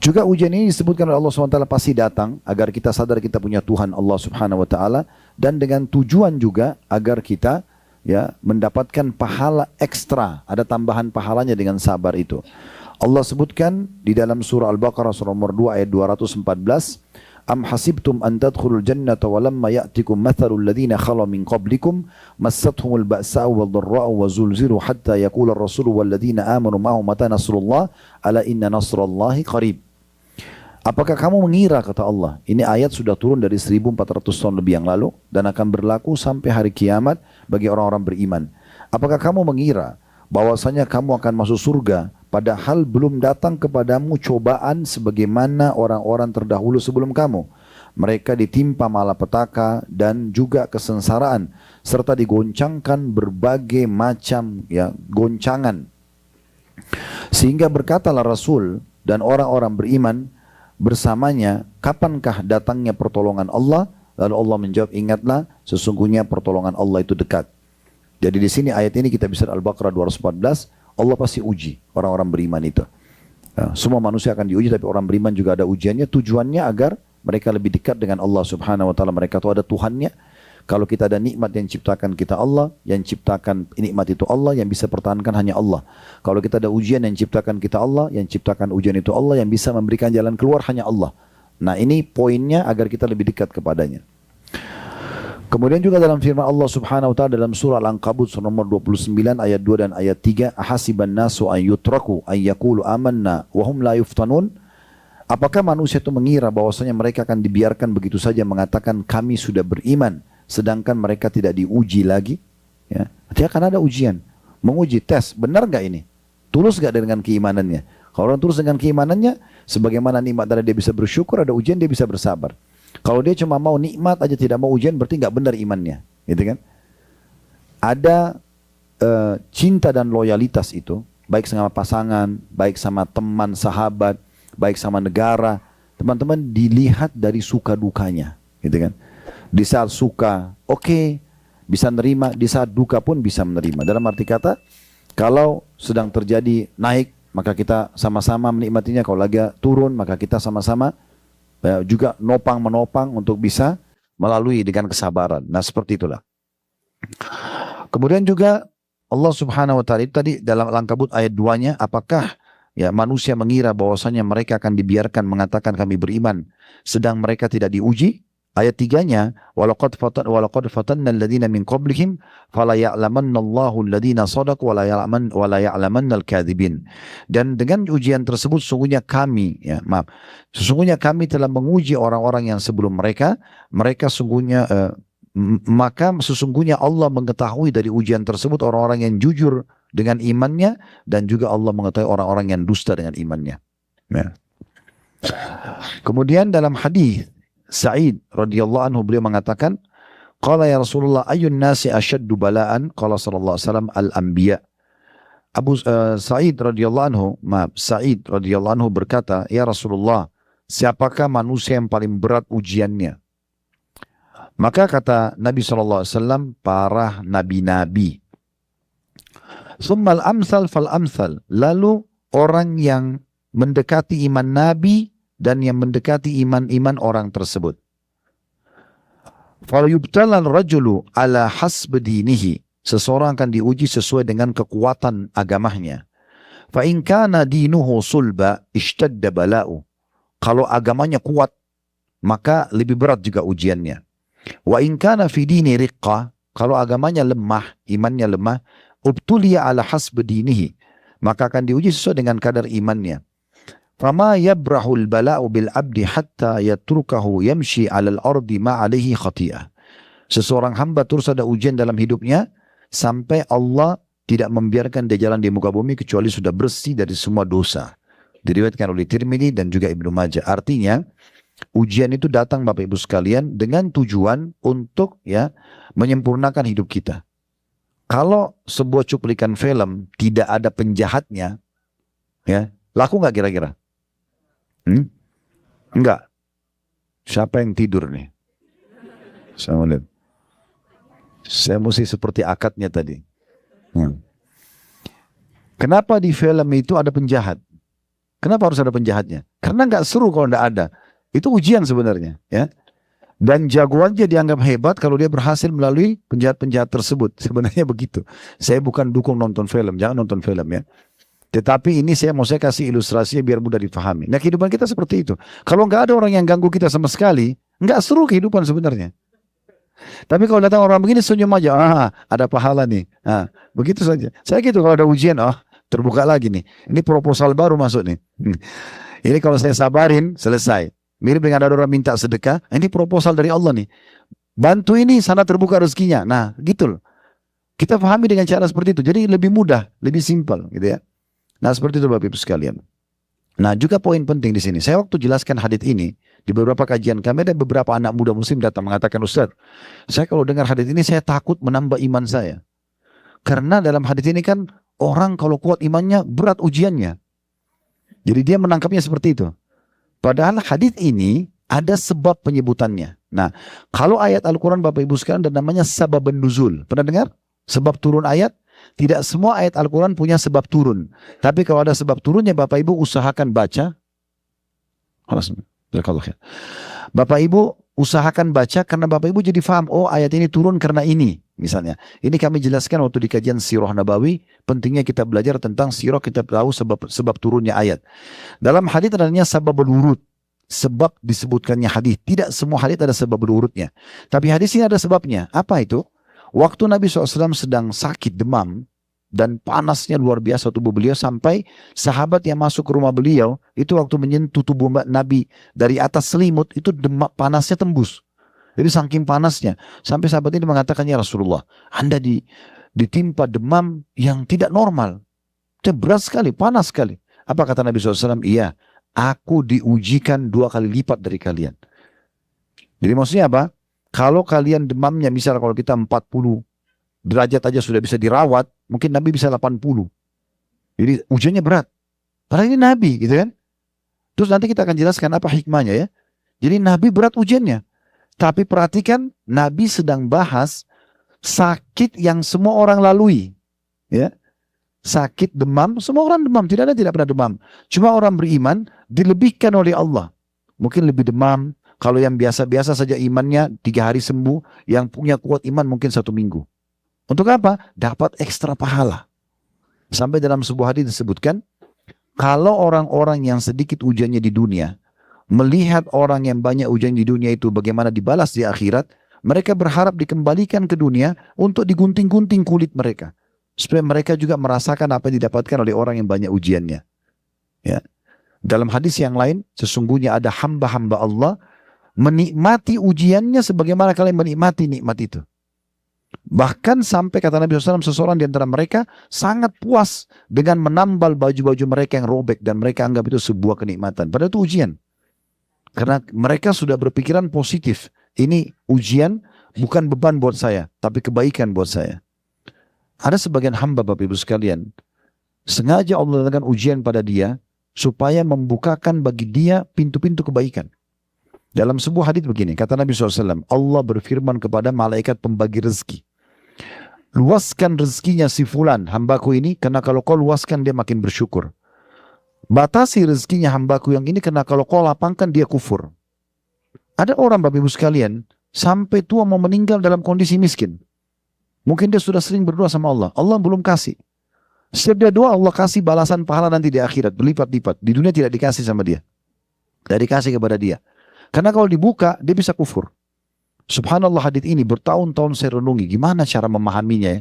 S1: Juga ujian ini disebutkan oleh Allah SWT pasti datang agar kita sadar kita punya Tuhan Allah Subhanahu Wa Taala, dan dengan tujuan juga agar kita ya mendapatkan pahala ekstra, ada tambahan pahalanya dengan sabar itu. Allah sebutkan di dalam surah Al-Baqarah surah nomor 2 ayat 214, Am hasibtum an tadkhulul jannata wa lamma ya'tikum mathalul ladzina khalu min qablikum massathumul ba'sa'u wad dharra'u wa zulzilu hatta yaqula ar-rasulu wal ladzina amanu ma'ahu mata nasrullah ala inna nasrallahi qarib. Apakah kamu mengira, kata Allah, ini ayat sudah turun dari 1400 tahun lebih yang lalu dan akan berlaku sampai hari kiamat bagi orang-orang beriman. Apakah kamu mengira bahwasanya kamu akan masuk surga padahal belum datang kepadamu cobaan sebagaimana orang-orang terdahulu sebelum kamu? Mereka ditimpa malapetaka dan juga kesengsaraan serta digoncangkan berbagai macam ya goncangan. Sehingga berkatalah Rasul dan orang-orang beriman bersamanya, kapankah datangnya pertolongan Allah? Lalu Allah menjawab, ingatlah sesungguhnya pertolongan Allah itu dekat. Jadi di sini ayat ini kita bisa Al-Baqarah 214, Allah pasti uji orang-orang beriman itu. Ya, semua manusia akan diuji, tapi orang beriman juga ada ujiannya. Tujuannya agar mereka lebih dekat dengan Allah Subhanahu Wa Taala. Mereka tahu ada Tuhannya. Kalau kita ada nikmat yang ciptakan kita Allah, yang ciptakan nikmat itu Allah, yang bisa pertahankan hanya Allah. Kalau kita ada ujian yang ciptakan kita Allah, yang ciptakan ujian itu Allah, yang bisa memberikan jalan keluar hanya Allah. Nah ini poinnya agar kita lebih dekat kepadanya. Kemudian juga dalam firman Allah Subhanahu Wa Taala dalam surah Al-Ankabut surah nomor 29 ayat 2 dan ayat 3, ahasiban nasu an yutraku an yaqulu amanna wa hum la yuftanun. Apakah manusia itu mengira bahwasanya mereka akan dibiarkan begitu saja mengatakan kami sudah beriman sedangkan mereka tidak diuji lagi? Ya, nanti akan ada ujian, menguji, tes, benar nggak ini? Tulus nggak dengan keimanannya? Kalau orang tulus dengan keimanannya, sebagaimana nikmat tadi dia bisa bersyukur, ada ujian dia bisa bersabar. Kalau dia cuma mau nikmat aja tidak mau ujian, berarti nggak benar imannya, gitu kan? Ada cinta dan loyalitas itu, baik sama pasangan, baik sama teman, sahabat, baik sama negara, teman-teman dilihat dari suka dukanya, gitu kan? Di saat suka, oke, bisa nerima, di saat duka pun bisa menerima. Dalam arti kata, kalau sedang terjadi naik, maka kita sama-sama menikmatinya. Kalau lagi turun, maka kita sama-sama juga menopang untuk bisa melalui dengan kesabaran. Nah, seperti itulah. Kemudian juga Allah Subhanahu wa taala itu tadi dalam Al-Ankabut ayat 2-nya, apakah ya manusia mengira bahwasanya mereka akan dibiarkan mengatakan kami beriman sedang mereka tidak diuji? Ayat 3-nya, walaqad fatanna alladziina min qablihim fala ya'lamannallahu alladziina shadaqu wa la ya'lamannal kadzibin. Dan dengan ujian tersebut sesungguhnya kami telah menguji orang-orang yang sebelum mereka sesungguhnya maka sesungguhnya Allah mengetahui dari ujian tersebut orang-orang yang jujur dengan imannya, dan juga Allah mengetahui orang-orang yang dusta dengan imannya. Ya. Kemudian dalam hadis Sa'id radhiyallahu anhu beliau mengatakan, qala ya Rasulullah ayyun nasi asyaddu bala'an? Qala sallallahu alaihi wasallam al-anbiya. Sa'id radhiyallahu anhu berkata, ya Rasulullah, siapakah manusia yang paling berat ujiannya? Maka kata Nabi SAW, para nabi-nabi. Summal amsal fal amsal. Lalu orang yang mendekati iman nabi dan yang mendekati iman-iman orang tersebut. Fal yubtalal rajulu ala hasb dinihi. Seseorang akan diuji sesuai dengan kekuatan agamanya. Fa in kana dinuhu sulba ishtadda bala'u. Kalau agamanya kuat, maka lebih berat juga ujiannya. Wa in kana fi dini riqqa, kalau agamanya lemah, imannya lemah, ubtuliya ala hasb dinihi, maka akan diuji sesuai dengan kadar imannya. Fama yabrahul bala'u bil abdi hatta yatrukahu yamshi 'alal ardi ma 'alaihi khati'ah. Seseorang hamba terus ada ujian dalam hidupnya sampai Allah tidak membiarkan dia jalan di muka bumi kecuali sudah bersih dari semua dosa. Diriwayatkan oleh Tirmidzi dan juga Ibnu Majah. Artinya ujian itu datang Bapak Ibu sekalian dengan tujuan untuk menyempurnakan hidup kita. Kalau sebuah cuplikan film tidak ada penjahatnya, laku nggak kira-kira? Enggak. Siapa yang tidur nih? Saya mesti seperti akadnya tadi. Kenapa di film itu ada penjahat? Kenapa harus ada penjahatnya? Karena nggak seru kalau nggak ada. Itu ujian sebenarnya, ya. Dan jagoannya dianggap hebat kalau dia berhasil melalui penjahat-penjahat tersebut. Sebenarnya begitu. Saya bukan dukung nonton film, jangan nonton film ya. Tetapi ini saya kasih ilustrasinya biar mudah difahami. Nah, kehidupan kita seperti itu. Kalau nggak ada orang yang ganggu kita sama sekali, nggak seru kehidupan sebenarnya. Tapi kalau datang orang begini senyum aja, ada pahala nih. Begitu saja. Saya gitu kalau ada ujian, terbuka lagi nih. Ini proposal baru masuk nih. Ini kalau saya sabarin, selesai. Mirip dengan ada orang minta sedekah, ini proposal dari Allah nih. Bantu ini, sana terbuka rezekinya. Nah, gitu loh. Kita pahami dengan cara seperti itu. Jadi lebih mudah, lebih simpel gitu ya. Nah, seperti itu Bapak Ibu sekalian. Nah, juga poin penting di sini. Saya waktu jelaskan hadits ini, di beberapa kajian kami ada beberapa anak muda muslim datang mengatakan, Ustaz, saya kalau dengar hadits ini saya takut menambah iman saya. Karena dalam hadits ini kan orang kalau kuat imannya berat ujiannya. Jadi dia menangkapnya seperti itu. Padahal hadits ini ada sebab penyebutannya. Nah, kalau ayat Al-Quran Bapak Ibu sekalian ada namanya sababun nuzul. Pernah dengar? Sebab turun ayat? Tidak semua ayat Al-Quran punya sebab turun. Tapi kalau ada sebab turunnya Bapak Ibu usahakan baca. Bapak Ibu usahakan baca karena Bapak Ibu jadi paham, oh ayat ini turun karena ini. Misalnya, ini kami jelaskan waktu di kajian Sirah Nabawi, pentingnya kita belajar tentang sirah, kita tahu sebab turunnya ayat. Dalam hadis adanya sababul wurud, sebab disebutkannya hadis. Tidak semua hadis ada sababul wurudnya. Tapi hadis ini ada sebabnya. Apa itu? Waktu Nabi SAW sedang sakit demam dan panasnya luar biasa tubuh beliau sampai sahabat yang masuk ke rumah beliau itu waktu menyentuh tubuh Nabi dari atas selimut itu panasnya tembus. Jadi saking panasnya sampai sahabat ini mengatakan, ya Rasulullah, Anda ditimpa demam yang tidak normal. Itu berat sekali, panas sekali. Apa kata Nabi SAW? Iya, aku diujikan 2 kali lipat dari kalian. Jadi maksudnya apa? Kalau kalian demamnya, misalnya kalau kita 40 derajat aja sudah bisa dirawat, mungkin Nabi bisa 80. Jadi ujiannya berat. Padahal ini Nabi gitu kan. Terus nanti kita akan jelaskan apa hikmahnya ya. Jadi Nabi berat ujiannya. Tapi perhatikan, Nabi sedang bahas sakit yang semua orang lalui. Ya. Sakit, demam, semua orang demam. Tidak ada yang tidak pernah demam. Cuma orang beriman dilebihkan oleh Allah. Mungkin lebih demam. Kalau yang biasa-biasa saja imannya 3 hari sembuh. Yang punya kuat iman mungkin 1 minggu. Untuk apa? Dapat ekstra pahala. Sampai dalam sebuah hadis disebutkan, kalau orang-orang yang sedikit ujiannya di dunia, melihat orang yang banyak ujian di dunia itu bagaimana dibalas di akhirat, mereka berharap dikembalikan ke dunia untuk digunting-gunting kulit mereka. Supaya mereka juga merasakan apa yang didapatkan oleh orang yang banyak ujiannya. Ya. Dalam hadis yang lain, sesungguhnya ada hamba-hamba Allah menikmati ujiannya sebagaimana kalian menikmati nikmat itu. Bahkan sampai kata Nabi SAW, seseorang di antara mereka sangat puas dengan menambal baju-baju mereka yang robek dan mereka anggap itu sebuah kenikmatan. Padahal itu ujian. Karena mereka sudah berpikiran positif. Ini ujian bukan beban buat saya, tapi kebaikan buat saya. Ada sebagian hamba Bapak Ibu sekalian, sengaja Allah letakkan ujian pada dia supaya membukakan bagi dia pintu-pintu kebaikan. Dalam sebuah hadits begini, kata Nabi SAW, Allah berfirman kepada malaikat pembagi rezeki. Luaskan rezekinya si fulan, hambaku ini, karena kalau kau luaskan dia makin bersyukur. Batasi rezekinya hambaku yang ini, karena kalau kau lapangkan dia kufur. Ada orang Bapak Ibu sekalian, sampai tua mau meninggal dalam kondisi miskin. Mungkin dia sudah sering berdoa sama Allah, Allah belum kasih. Setiap dia doa, Allah kasih balasan pahala nanti di akhirat, berlipat-lipat. Di dunia tidak dikasih sama dia. Tidak dikasih kepada dia. Karena kalau dibuka, dia bisa kufur. Subhanallah, hadits ini bertahun-tahun saya renungi. Gimana cara memahaminya ya?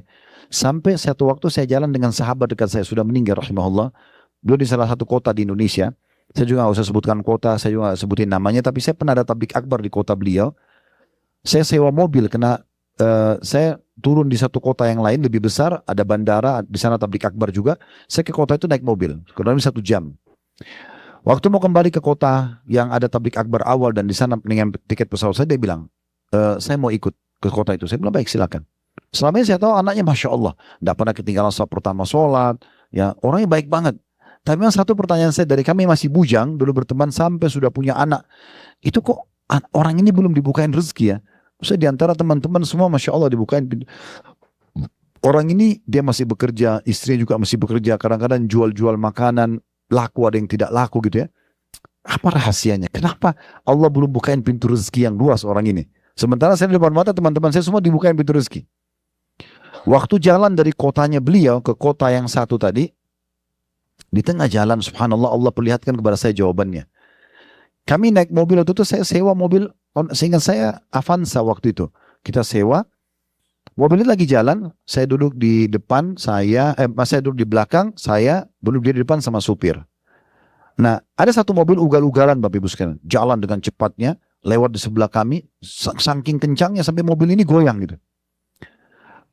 S1: Sampai satu waktu saya jalan dengan sahabat dekat saya, sudah meninggal rahimahullah. Beliau di salah satu kota di Indonesia. Saya juga gak usah sebutkan kota, saya juga gak sebutin namanya. Tapi saya pernah ada tablik akbar di kota beliau. Saya sewa mobil, karena saya turun di satu kota yang lain lebih besar. Ada bandara, di sana tablik akbar juga. Saya ke kota itu naik mobil, kurang lebih 1 jam. Waktu mau kembali ke kota yang ada tablik akbar awal dan di sana dengan tiket pesawat saya, dia bilang, saya mau ikut ke kota itu. Saya bilang, baik silakan. Selama ini saya tahu anaknya Masya Allah, tidak pernah ketinggalan saat pertama sholat, ya orangnya baik banget. Tapi memang satu pertanyaan saya, dari kami masih bujang, dulu berteman sampai sudah punya anak, itu kok orang ini belum dibukain rezeki ya? Saya diantara teman-teman semua Masya Allah dibukain pintu. Orang ini dia masih bekerja, istrinya juga masih bekerja, kadang-kadang jual-jual makanan, laku ada yang tidak laku gitu ya. Apa rahasianya? Kenapa Allah belum bukain pintu rezeki yang luas orang ini? Sementara saya di depan mata teman-teman saya semua dibukain pintu rezeki. Waktu jalan dari kotanya beliau ke kota yang satu tadi, di tengah jalan subhanallah Allah perlihatkan kepada saya jawabannya. Kami naik mobil waktu itu, saya sewa mobil, seingat saya Avanza waktu itu. Kita sewa, mobil ini lagi jalan, saya duduk di depan, saya duduk di belakang, saya duduk di depan sama supir. Nah, ada satu mobil ugal-ugalan Bapak Ibu sekalian, jalan dengan cepatnya, lewat di sebelah kami, saking kencangnya sampai mobil ini goyang gitu.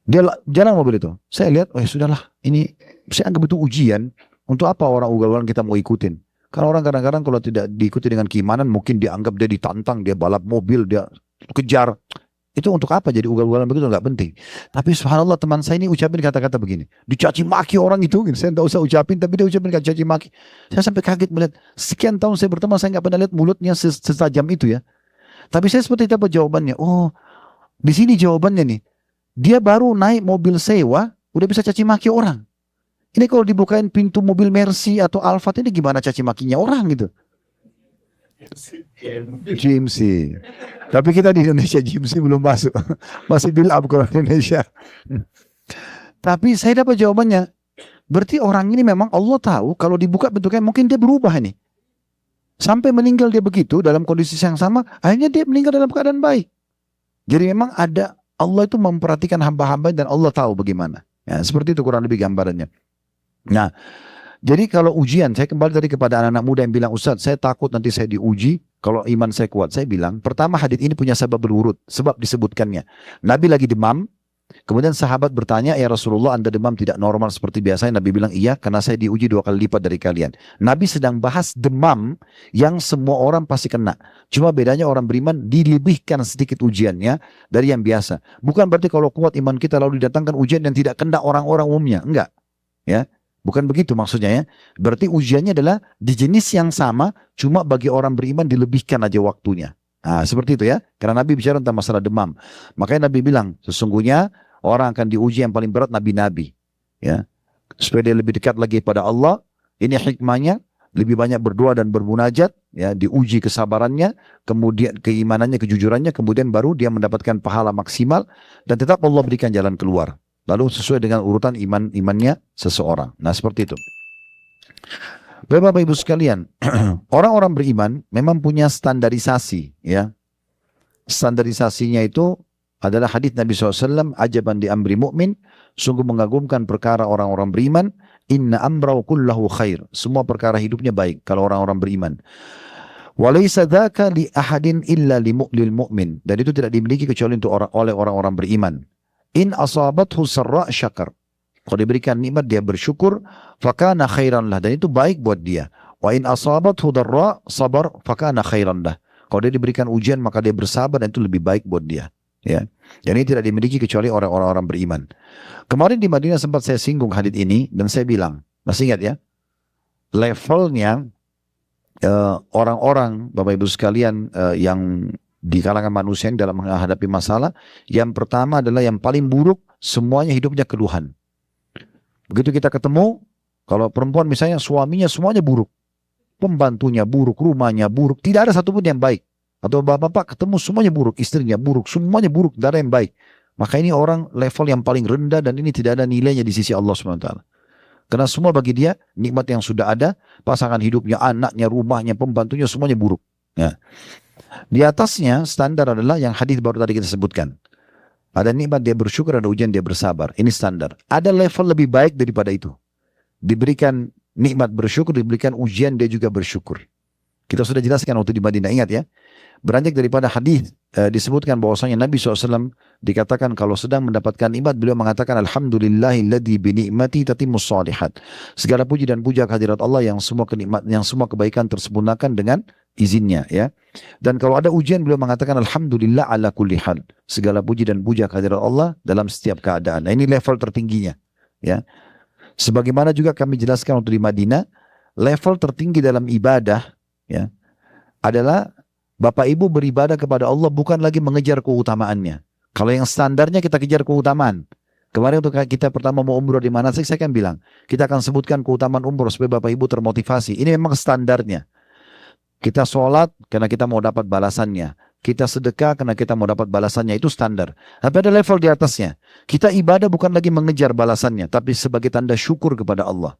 S1: Dia jalan mobil itu, saya lihat, oh ya sudahlah, ini saya anggap itu ujian, untuk apa orang ugal-ugalan kita mau ikutin? Karena orang kadang-kadang kalau tidak diikuti dengan keimanan, mungkin dianggap dia ditantang, dia balap mobil, dia kejar. Itu untuk apa jadi ugal-ugalan begitu, nggak penting. Tapi subhanallah teman saya ini ucapin kata-kata begini. Dicaci maki orang itu, saya tidak usah ucapin, tapi dia ucapin kata caci maki. Saya sampai kaget melihat, sekian tahun saya berteman, saya nggak pernah lihat mulutnya setajam itu ya. Tapi saya seperti dapat jawabannya. Oh, di sini jawabannya nih. Dia baru naik mobil sewa, udah bisa caci maki orang. Ini kalau dibukain pintu mobil Mercy atau Alphard ini gimana caci makinya orang gitu. GMC. Tapi kita di Indonesia GMC belum masuk. Masih build up kalau di Indonesia. Tapi saya dapat jawabannya. Berarti orang ini memang Allah tahu kalau dibuka bentuknya mungkin dia berubah ini. Sampai meninggal dia begitu dalam kondisi yang sama, akhirnya dia meninggal dalam keadaan baik. Jadi memang ada, Allah itu memperhatikan hamba-hamba dan Allah tahu bagaimana. Ya, seperti itu kurang lebih gambarannya. Nah, jadi kalau ujian, saya kembali tadi kepada anak-anak muda yang bilang, Ustaz, saya takut nanti saya diuji kalau iman saya kuat. Saya bilang, pertama hadits ini punya sebab berurut, sebab disebutkannya. Nabi lagi demam, Kemudian sahabat bertanya, ya Rasulullah, Anda demam tidak normal seperti biasanya? Nabi bilang, iya, karena saya diuji 2 kali lipat dari kalian. Nabi sedang bahas demam yang semua orang pasti kena. Cuma bedanya orang beriman dilebihkan sedikit ujiannya dari yang biasa. Bukan berarti kalau kuat iman kita lalu didatangkan ujian yang tidak kena orang-orang umumnya. Enggak. Ya, bukan begitu maksudnya ya. Berarti ujiannya adalah di jenis yang sama, cuma bagi orang beriman dilebihkan aja waktunya. Nah, seperti itu ya. Karena Nabi bicara tentang masalah demam. Makanya Nabi bilang, sesungguhnya orang akan diuji yang paling berat nabi-nabi, ya, supaya dia lebih dekat lagi pada Allah. Ini hikmahnya, lebih banyak berdoa dan bermunajat, ya, diuji kesabarannya, kemudian keimanannya, kejujurannya, kemudian baru dia mendapatkan pahala maksimal dan tetap Allah berikan jalan keluar. Lalu sesuai dengan urutan imannya seseorang. Nah, seperti itu. Bapak Ibu sekalian, orang-orang beriman memang punya standarisasi, ya. Standarisasinya itu adalah hadis Nabi SAW, ajaban di amri mu'min, sungguh mengagumkan perkara orang-orang beriman, inna amrau kullahu khair, semua perkara hidupnya baik kalau orang-orang beriman. Walaysa dzaka li ahadin illa lil mu'min, dan itu tidak dimiliki kecuali untuk oleh orang-orang beriman. In asabathu sarra syakar, kalau diberikan nikmat dia bersyukur, fakana khairan lah, dan itu baik buat dia. Wa in asabathu darra sabar, fakana khairan lah, kalau dia diberikan ujian maka dia bersabar dan itu lebih baik buat dia. Ya, jadi tidak dimiliki kecuali orang-orang beriman. Kemarin di Madinah sempat saya singgung hadits ini dan saya bilang, masih ingat ya, levelnya orang-orang Bapak Ibu sekalian yang di kalangan manusia yang dalam menghadapi masalah, yang pertama adalah yang paling buruk, semuanya hidupnya keluhan. Begitu kita ketemu, kalau perempuan misalnya suaminya semuanya buruk, pembantunya buruk, rumahnya buruk, tidak ada satupun yang baik. Atau bapak-bapak ketemu semuanya buruk, istrinya buruk, semuanya buruk, tidak ada yang baik. Maka ini orang level yang paling rendah dan ini tidak ada nilainya di sisi Allah SWT. Karena semua bagi dia, nikmat yang sudah ada, pasangan hidupnya, anaknya, rumahnya, pembantunya, semuanya buruk. Ya. Di atasnya standar adalah yang hadis baru tadi kita sebutkan. Ada nikmat dia bersyukur, ada ujian dia bersabar. Ini standar. Ada level lebih baik daripada itu. Diberikan nikmat bersyukur, diberikan ujian dia juga bersyukur. Kita sudah jelaskan waktu di Madinah, ingat ya. Beranjak daripada hadis disebutkan bahwasanya Nabi SAW dikatakan kalau sedang mendapatkan nikmat, beliau mengatakan alhamdulillahilladzi bi ni'mati tatimmus shalihat. Segala puji dan puja kehadirat Allah yang semua kenikmatan, yang semua kebaikan tersempurnakan dengan izinnya, ya. Dan kalau ada ujian, beliau mengatakan alhamdulillah ala kulli hal. Segala puji dan puja kehadirat Allah dalam setiap keadaan. Nah, ini level tertingginya, ya. Sebagaimana juga kami jelaskan waktu di Madinah, level tertinggi dalam ibadah, ya, adalah Bapak Ibu beribadah kepada Allah bukan lagi mengejar keutamaannya. Kalau yang standarnya kita kejar keutamaan. Kemarin untuk kita pertama mau umroh di mana sih, saya kan bilang, kita akan sebutkan keutamaan umroh supaya Bapak Ibu termotivasi. Ini memang standarnya. Kita sholat karena kita mau dapat balasannya. Kita sedekah karena kita mau dapat balasannya. Itu standar. Tapi ada level di atasnya. Kita ibadah bukan lagi mengejar balasannya, tapi sebagai tanda syukur kepada Allah.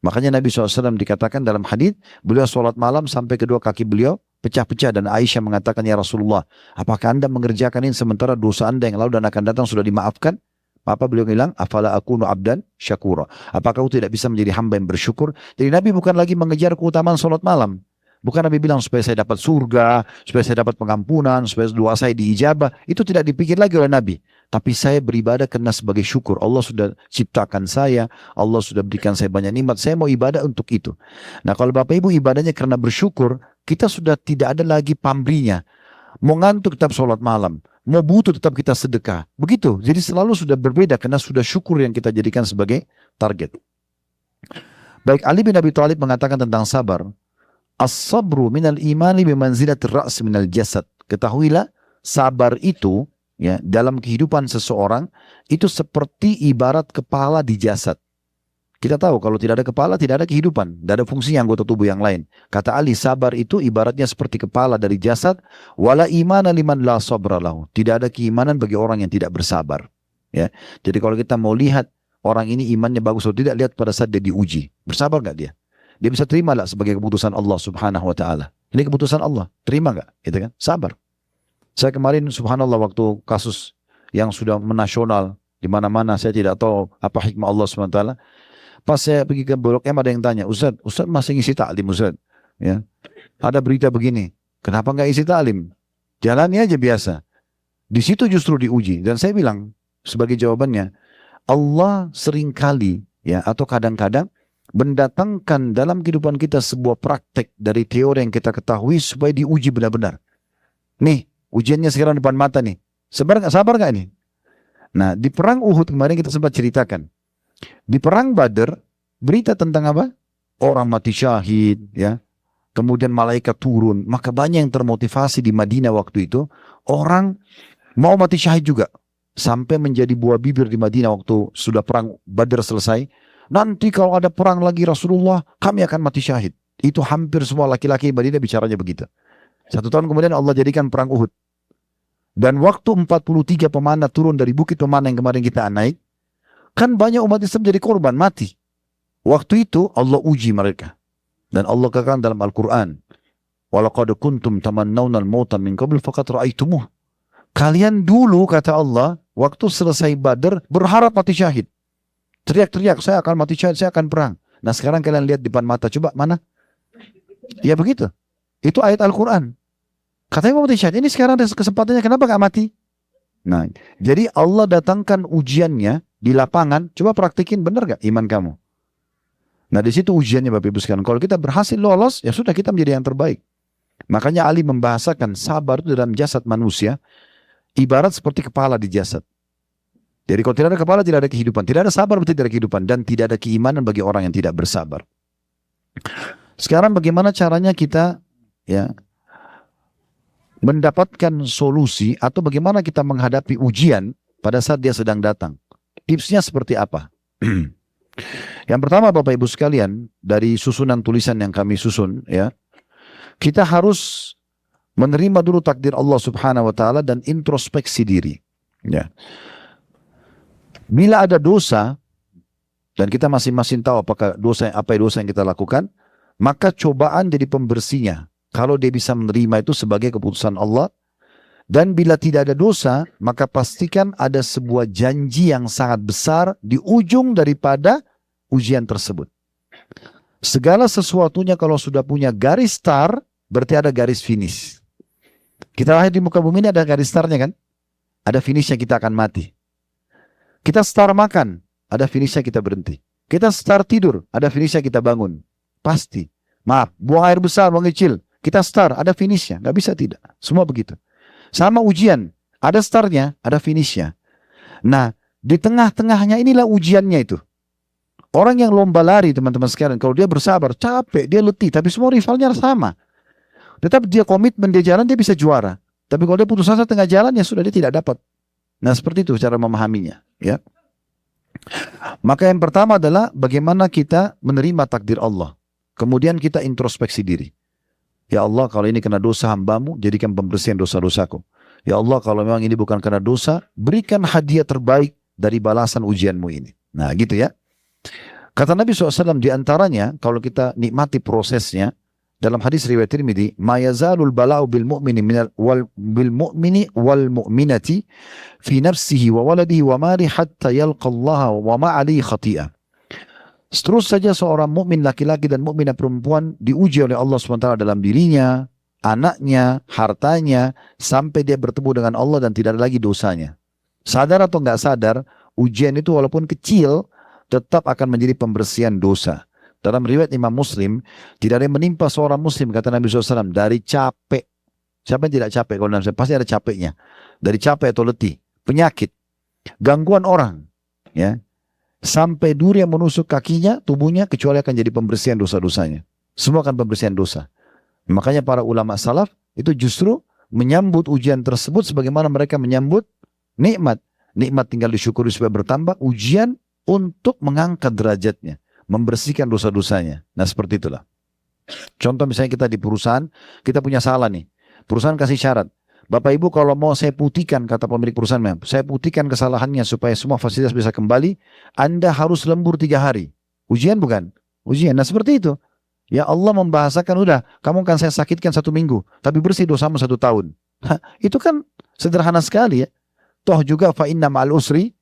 S1: Makanya Nabi SAW dikatakan dalam hadis, beliau sholat malam sampai kedua kaki beliau pecah-pecah, dan Aisyah mengatakan, ya Rasulullah, apakah anda mengerjakan ini sementara dosa anda yang lalu dan akan datang sudah dimaafkan? Apa beliau bilang, afala akunu abdan syakura, apakah aku tidak bisa menjadi hamba yang bersyukur? Jadi Nabi bukan lagi mengejar keutamaan sholat malam. Bukan Nabi bilang supaya saya dapat surga, supaya saya dapat pengampunan, supaya doa saya diijabah. Itu tidak dipikir lagi oleh Nabi. Tapi saya beribadah karena sebagai syukur. Allah sudah ciptakan saya, Allah sudah berikan saya banyak nikmat, saya mau ibadah untuk itu. Nah, kalau Bapak Ibu ibadahnya karena bersyukur, kita sudah tidak ada lagi pamrihnya. Mau ngantuk tetap sholat malam, mau butuh tetap kita sedekah. Begitu, jadi selalu sudah berbeda karena sudah syukur yang kita jadikan sebagai target. Baik, Ali bin Abi Thalib mengatakan tentang sabar, as-sabru minal imani bimanzilatir ra's minal jasad. Ketahuilah, sabar itu, ya, dalam kehidupan seseorang itu seperti ibarat kepala di jasad. Kita tahu kalau tidak ada kepala tidak ada kehidupan, tidak ada fungsi anggota tubuh yang lain. Kata Ali, sabar itu ibaratnya seperti kepala dari jasad. Wala imana liman la sabra lahu. Tidak ada keimanan bagi orang yang tidak bersabar. Ya, jadi kalau kita mau lihat orang ini imannya bagus atau tidak, lihat pada saat dia diuji, bersabar nggak dia? Dia bisa terima nggak sebagai keputusan Allah Subhanahu Wa Taala? Ini keputusan Allah, terima nggak? Gitu kan? Sabar. Saya kemarin subhanallah waktu kasus yang sudah menasional di mana-mana, saya tidak tahu apa hikmah Allah Subhanahu Wa Taala. Pas saya pergi ke Blok M, ada yang tanya, Ustaz masih ngisi taklim Ustaz? Ya, ada berita begini, kenapa nggak isi taklim? Jalani aja biasa. Di situ justru diuji. Dan saya bilang, sebagai jawabannya, Allah seringkali ya atau kadang-kadang mendatangkan dalam kehidupan kita sebuah praktek dari teori yang kita ketahui supaya diuji benar-benar. Nih, ujiannya sekarang depan mata nih. Sabar nggak ini? Nah, di perang Uhud kemarin kita sempat ceritakan. Di perang Badar, berita tentang apa? Orang mati syahid, ya. Kemudian malaikat turun. Maka banyak yang termotivasi di Madinah waktu itu. Orang mau mati syahid juga. Sampai menjadi buah bibir di Madinah waktu sudah perang Badar selesai. Nanti kalau ada perang lagi Rasulullah, kami akan mati syahid. Itu hampir semua laki-laki Madinah bicaranya begitu. 1 tahun kemudian Allah jadikan perang Uhud. Dan waktu 43 pemanah turun dari bukit pemanah yang kemarin kita naik, kan banyak umat Islam jadi korban, mati. Waktu itu Allah uji mereka. Dan Allah katakan dalam Al-Quran, وَلَقَدْ كُنْتُمْ تَمَنَّوْنَ الْمَوْتَ مِنْ قَبْلِ فَقَدْ رَأَيْتُمُهُ. Kalian dulu, kata Allah, waktu selesai Badar, berharap mati syahid. Teriak-teriak, saya akan mati syahid, saya akan perang. Nah sekarang kalian lihat depan mata, coba mana? Ya begitu. Itu ayat Al-Quran. Katanya mau mati syahid, ini sekarang ada kesempatannya, kenapa gak mati? Nah, jadi Allah datangkan ujiannya di lapangan, coba praktikin, benar gak iman kamu? Nah di situ ujiannya Bapak Ibu sekalian. Kalau kita berhasil lolos, ya sudah kita menjadi yang terbaik. Makanya Ali membahasakan sabar itu dalam jasad manusia, ibarat seperti kepala di jasad. Jadi kalau tidak ada kepala, tidak ada kehidupan. Tidak ada sabar, berarti tidak ada kehidupan. Dan tidak ada keimanan bagi orang yang tidak bersabar. Sekarang bagaimana caranya kita ya mendapatkan solusi atau bagaimana kita menghadapi ujian pada saat dia sedang datang. Tipsnya seperti apa? Yang pertama Bapak Ibu sekalian, dari susunan tulisan yang kami susun ya, kita harus menerima dulu takdir Allah Subhanahu wa taala dan introspeksi diri. Ya. Bila ada dosa dan kita masing-masing tahu apa dosa yang kita lakukan, maka cobaan jadi pembersihnya. Kalau dia bisa menerima itu sebagai keputusan Allah. Dan bila tidak ada dosa, maka pastikan ada sebuah janji yang sangat besar di ujung daripada ujian tersebut. Segala sesuatunya kalau sudah punya garis start, berarti ada garis finish. Kita lahir di muka bumi ini ada garis startnya kan? Ada finishnya, kita akan mati. Kita start makan, ada finishnya kita berhenti. Kita start tidur, ada finishnya kita bangun. Pasti. Maaf, buang air besar, buang kecil. Kita start, ada finishnya. Gak bisa tidak. Semua begitu. Sama ujian. Ada startnya, ada finishnya. Nah, di tengah-tengahnya inilah ujiannya itu. Orang yang lomba lari teman-teman sekalian, kalau dia bersabar, capek, dia letih. Tapi semua rivalnya sama. Tetap dia komitmen, dia jalan, dia bisa juara. Tapi kalau dia putus asa tengah jalan, ya sudah dia tidak dapat. Nah seperti itu cara memahaminya. Ya. Maka yang pertama adalah bagaimana kita menerima takdir Allah. Kemudian kita introspeksi diri. Ya Allah, kalau ini kena dosa hambamu, jadikan pembersihan dosa-dosaku. Ya Allah, kalau memang ini bukan karena dosa, berikan hadiah terbaik dari balasan ujianmu ini. Nah gitu ya. Kata Nabi SAW diantaranya, kalau kita nikmati prosesnya, dalam hadis riwayat Tirmidzi, ma yazalul bala'u bil mu'mini wal mu'minati fi nafsihi wa waladihi wa mali hatta yalqa Allah wa ma alaihi khati'ah. Terus saja seorang mukmin laki-laki dan mukminah perempuan diuji oleh Allah SWT dalam dirinya, anaknya, hartanya, sampai dia bertemu dengan Allah dan tidak ada lagi dosanya. Sadar atau nggak sadar, ujian itu walaupun kecil, tetap akan menjadi pembersihan dosa. Dalam riwayat Imam Muslim, tidak ada yang menimpa seorang Muslim, kata Nabi SAW, dari capek. Siapa yang tidak capek? Kalau Nabi SAW, pasti ada capeknya. Dari capek atau letih, penyakit, gangguan orang, ya. Sampai duri yang menusuk kakinya, tubuhnya, kecuali akan jadi pembersihan dosa-dosanya. Semua akan pembersihan dosa. Makanya para ulama salaf itu justru menyambut ujian tersebut sebagaimana mereka menyambut nikmat. Nikmat tinggal disyukuri supaya bertambah, ujian untuk mengangkat derajatnya, membersihkan dosa-dosanya. Nah seperti itulah. Contoh misalnya kita di perusahaan, kita punya salah nih. Perusahaan kasih syarat. Bapak Ibu kalau mau saya putihkan, kata pemilik perusahaan, saya putihkan kesalahannya supaya semua fasilitas bisa kembali, Anda harus lembur 3 hari. Ujian bukan? Ujian. Nah seperti itu. Ya Allah membahasakan, udah kamu kan saya sakitkan 1 minggu, tapi bersih dosamu 1 tahun. Itu kan sederhana sekali ya. Toh juga fa inna ma'al usri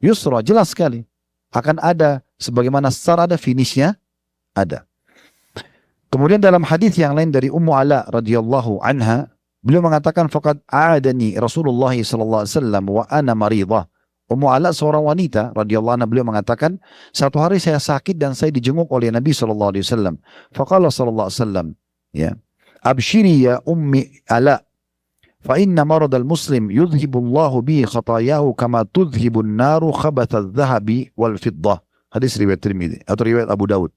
S1: yusra, jelas sekali. Akan ada, sebagaimana start ada, finishnya ada. Kemudian dalam hadis yang lain dari Ummu Ala radhiyallahu anha, beliau mengatakan faqad a'adani Rasulullah sallallahu alaihi wasallam wa ana maridah Ummu Ala seorang wanita radhiyallahu anha, beliau mengatakan, satu hari saya sakit dan saya dijenguk oleh Nabi sallallahu alaihi wasallam. Faqala sallallahu alaihi wasallam, ya, abshiri ya ummi Ala, fa inna marad al-muslim yudhibu Allahu bi khatayahu kama tudhibu an-naru khabath adh-dhahabi wal fiddah. Hadis riwayat Tirmidzi atau riwayat Abu Daud.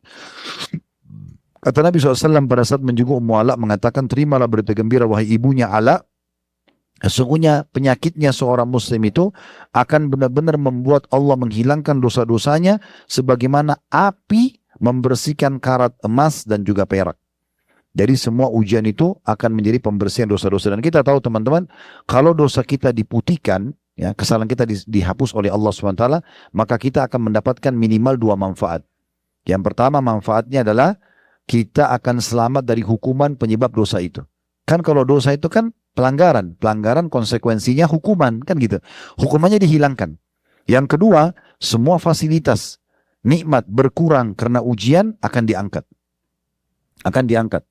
S1: Kata Nabi SAW pada saat menjenguk Ummu Ala mengatakan, terimalah berita gembira wahai ibunya Ala, sesungguhnya penyakitnya seorang muslim itu akan benar-benar membuat Allah menghilangkan dosa-dosanya sebagaimana api membersihkan karat emas dan juga perak. Jadi semua ujian itu akan menjadi pembersihan dosa-dosa. Dan kita tahu teman-teman, kalau dosa kita diputihkan, ya, kesalahan kita dihapus oleh Allah SWT, maka kita akan mendapatkan minimal dua manfaat. Yang pertama manfaatnya adalah kita akan selamat dari hukuman penyebab dosa itu. Kan kalau dosa itu kan pelanggaran konsekuensinya hukuman, kan gitu. Hukumannya dihilangkan. Yang kedua, semua fasilitas, nikmat berkurang karena ujian akan diangkat.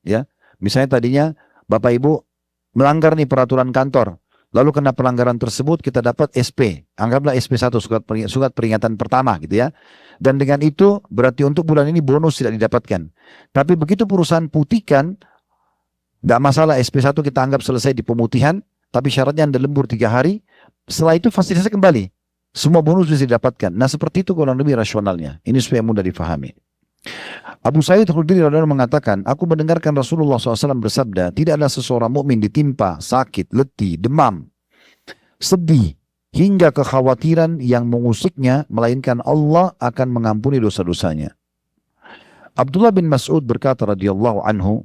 S1: Ya. Misalnya tadinya Bapak Ibu melanggar nih peraturan kantor, lalu kena pelanggaran tersebut kita dapat SP, anggaplah SP1, surat peringatan pertama gitu ya. Dan dengan itu berarti untuk bulan ini bonus tidak didapatkan. Tapi begitu perusahaan putihkan, tidak masalah, SP1 kita anggap selesai di pemutihan, tapi syaratnya Anda lembur 3 hari, setelah itu fasilitasnya kembali. Semua bonus bisa didapatkan. Nah seperti itu kurang lebih rasionalnya. Ini supaya mudah difahami. Abu Sa'id Khudri radhiyallahu anhu mengatakan, aku mendengarkan Rasulullah SAW bersabda, tidaklah seseorang mukmin ditimpa sakit, letih, demam, sedih, hingga kekhawatiran yang mengusiknya, melainkan Allah akan mengampuni dosa-dosanya. Abdullah bin Mas'ud berkata radhiyallahu anhu,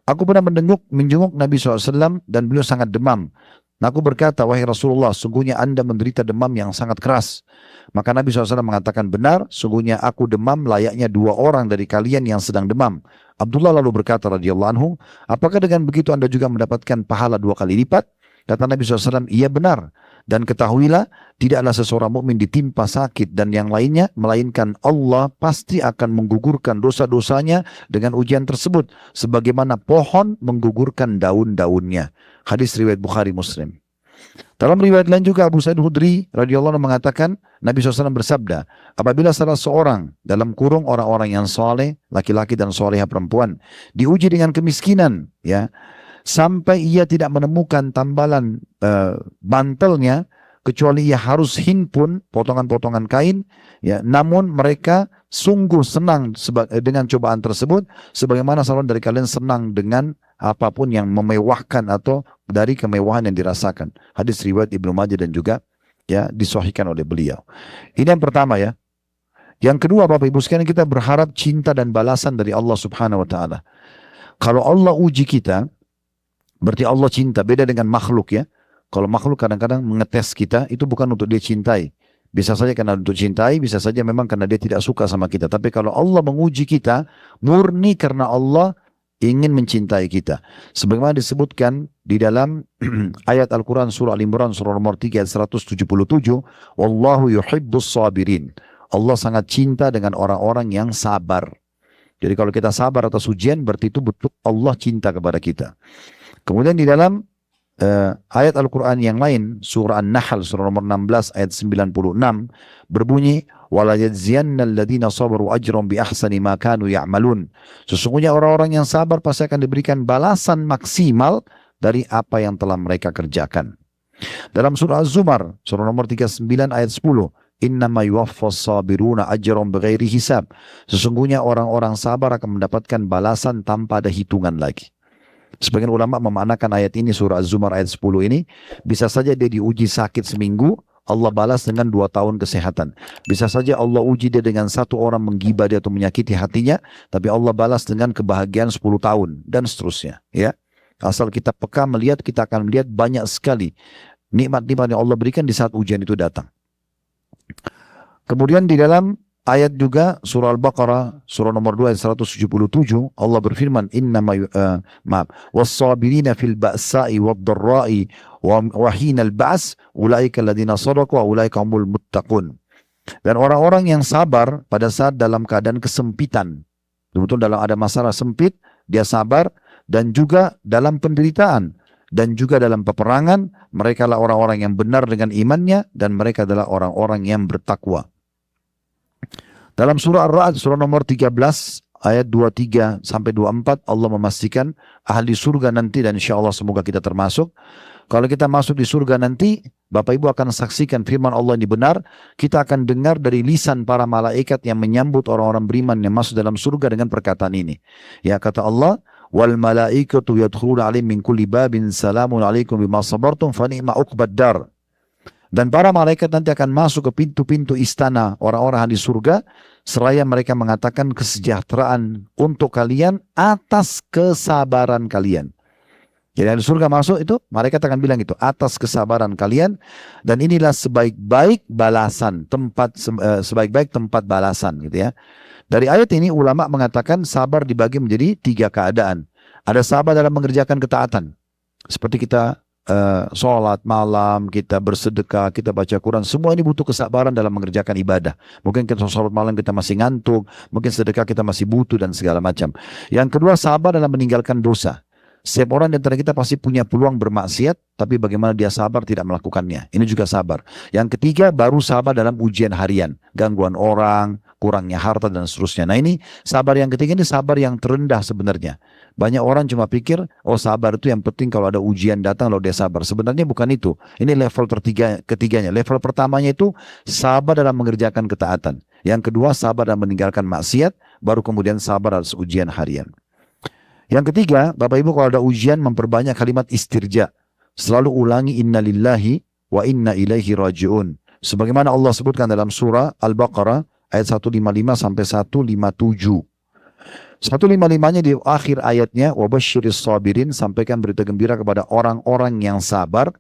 S1: aku pernah menjenguk Nabi SAW dan beliau sangat demam. Nah, aku berkata, wahai Rasulullah, sungguhnya Anda menderita demam yang sangat keras. Maka Nabi SAW mengatakan, benar, sungguhnya aku demam layaknya 2 orang dari kalian yang sedang demam. Abdullah lalu berkata radhiyallahu anhu, apakah dengan begitu Anda juga mendapatkan pahala 2 kali lipat? Kata Nabi SAW, iya benar. Dan ketahuilah, tidaklah seseorang mukmin ditimpa sakit dan yang lainnya, melainkan Allah pasti akan menggugurkan dosa-dosanya dengan ujian tersebut, sebagaimana pohon menggugurkan daun-daunnya. Hadis riwayat Bukhari Muslim. Dalam riwayat lain juga Abu Sa'id Khudri radhiyallahu anhu mengatakan, Nabi SAW bersabda, apabila salah seorang dalam kurung orang-orang yang soleh, laki-laki dan soleha perempuan, diuji dengan kemiskinan, ya, sampai ia tidak menemukan tambalan bantalnya, kecuali ia harus himpun potongan-potongan kain, ya, namun mereka sungguh senang dengan cobaan tersebut, sebagaimana salah dari kalian senang dengan apapun yang memewahkan atau dari kemewahan yang dirasakan. Hadis riwayat Ibnu Majah dan juga ya disahihkan oleh beliau. Ini yang pertama ya. Yang kedua, Bapak Ibu sekalian, kita berharap cinta dan balasan dari Allah Subhanahu wa taala. Kalau Allah uji kita, berarti Allah cinta, beda dengan makhluk ya. Kalau makhluk kadang-kadang mengetes kita, itu bukan untuk dia cintai. Bisa saja karena untuk cintai, bisa saja memang karena dia tidak suka sama kita. Tapi kalau Allah menguji kita, murni karena Allah ingin mencintai kita. Sebagaimana disebutkan di dalam ayat Al-Quran surah Al-Imran surah nomor 3 ayat 177, Wallahu yuhibbus sabirin. Allah sangat cinta dengan orang-orang yang sabar. Jadi kalau kita sabar atas ujian, berarti itu betul Allah cinta kepada kita. Kemudian di dalam ayat Al-Quran yang lain, surah An-Nahl, surah nomor 16 ayat 96, berbunyi, وَلَا يَجْزِيَنَّ الَّذِينَ صَبَرُوا أَجْرًا بِأَحْسَنِ مَا كَانُوا يَعْمَلُونَ. Sesungguhnya orang-orang yang sabar pasti akan diberikan balasan maksimal dari apa yang telah mereka kerjakan. Dalam surah Az-Zumar, surah nomor 39 ayat 10, إِنَّمَا يُوَفَّى الصَّابِرُونَ أَجْرًا بِغَيْرِ حِسَابٍ. Sesungguhnya orang-orang sabar akan mendapatkan balasan tanpa ada hitungan lagi. Sebagian ulama memaknakan ayat ini, surah Az-Zumar ayat 10 ini, bisa saja dia diuji sakit seminggu, Allah balas dengan 2 tahun kesehatan. Bisa saja Allah uji dia dengan 1 orang menggibah dia atau menyakiti hatinya, tapi Allah balas dengan kebahagiaan 10 tahun, dan seterusnya. Ya, asal kita peka melihat, kita akan melihat banyak sekali nikmat-nikmat yang Allah berikan di saat ujian itu datang. Kemudian di dalam ayat juga surah Al-Baqarah surah nomor 2 ayat 177 Allah berfirman was-sabirina fil ba'sa'i wad-dharra'i wa hinal ba's ulaika alladziina shadaqu wa ulaika humul muttaqun. Dan orang-orang yang sabar pada saat dalam keadaan kesempitan, betul dalam ada masalah sempit dia sabar, dan juga dalam penderitaan, dan juga dalam peperangan. Mereka adalah orang-orang yang benar dengan imannya, dan mereka adalah orang-orang yang bertakwa. Dalam surah Ar-Ra'd, surah nomor 13, ayat 23 sampai 24, Allah memastikan ahli surga nanti, dan insya Allah semoga kita termasuk. Kalau kita masuk di surga nanti, Bapak Ibu akan saksikan firman Allah ini benar. Kita akan dengar dari lisan para malaikat yang menyambut orang-orang beriman yang masuk dalam surga dengan perkataan ini. Ya, kata Allah, wal malaikatu yadkhuluna alaihim min kulli babin salamun alaikum bima sabartum fa ni'ma uqbad dar. Dan para malaikat nanti akan masuk ke pintu-pintu istana orang-orang di surga, seraya mereka mengatakan kesejahteraan untuk kalian atas kesabaran kalian. Jadi di surga masuk itu, malaikat akan bilang itu, atas kesabaran kalian, dan inilah sebaik-baik balasan, sebaik-baik tempat balasan gitu ya. Dari ayat ini ulama mengatakan sabar dibagi menjadi 3 keadaan. Ada sabar dalam mengerjakan ketaatan, seperti kita sholat malam, kita bersedekah, kita baca Quran, semua ini butuh kesabaran dalam mengerjakan ibadah. Mungkin kita sholat malam kita masih ngantuk, mungkin sedekah kita masih butuh dan segala macam. Yang kedua, sabar dalam meninggalkan dosa. Setiap orang di antara kita pasti punya peluang bermaksiat, tapi bagaimana dia sabar tidak melakukannya. Ini juga sabar. Yang ketiga, baru sabar dalam ujian harian. Gangguan orang, kurangnya harta, dan seterusnya. Nah ini, sabar yang ketiga ini sabar yang terendah sebenarnya. Banyak orang cuma pikir, oh sabar itu yang penting kalau ada ujian datang lalu dia sabar. Sebenarnya bukan itu. Ini level ketiganya. Level pertamanya itu sabar dalam mengerjakan ketaatan. Yang kedua, sabar dalam meninggalkan maksiat. Baru kemudian sabar atas ujian harian. Yang ketiga, Bapak Ibu kalau ada ujian memperbanyak kalimat istirja. Selalu ulangi inna lillahi wa inna ilaihi raji'un. Sebagaimana Allah sebutkan dalam surah Al-Baqarah ayat 155 sampai 157. 155-nya di akhir ayatnya, wabasyiris sabirin, sampaikan berita gembira kepada orang-orang yang sabar.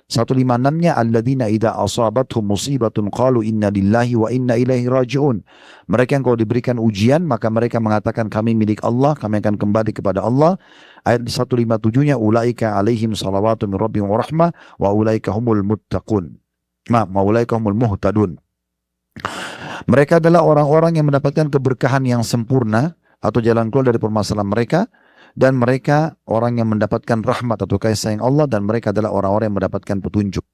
S1: 156-nya, alladzina idza asabathum musibatun qalu inna lillahi wa inna ilaihi raji'un. Mereka yang kalau diberikan ujian, maka mereka mengatakan kami milik Allah, kami akan kembali kepada Allah. Ayat 157-nya, ulaika alaihim salawatu min rabbihim wa rahmah wa ulaika humul muttaqun. Wa ulaika humul muhtadun. Mereka adalah orang-orang yang mendapatkan keberkahan yang sempurna atau jalan keluar dari permasalahan mereka, dan mereka orang yang mendapatkan rahmat atau kasih sayang Allah, dan mereka adalah orang-orang yang mendapatkan petunjuk.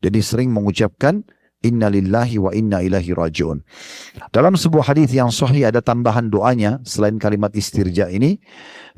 S1: Jadi sering mengucapkan inna lillahi wa inna ilaihi raji'un. Dalam sebuah hadis yang sahih ada tambahan doanya selain kalimat istirja ini,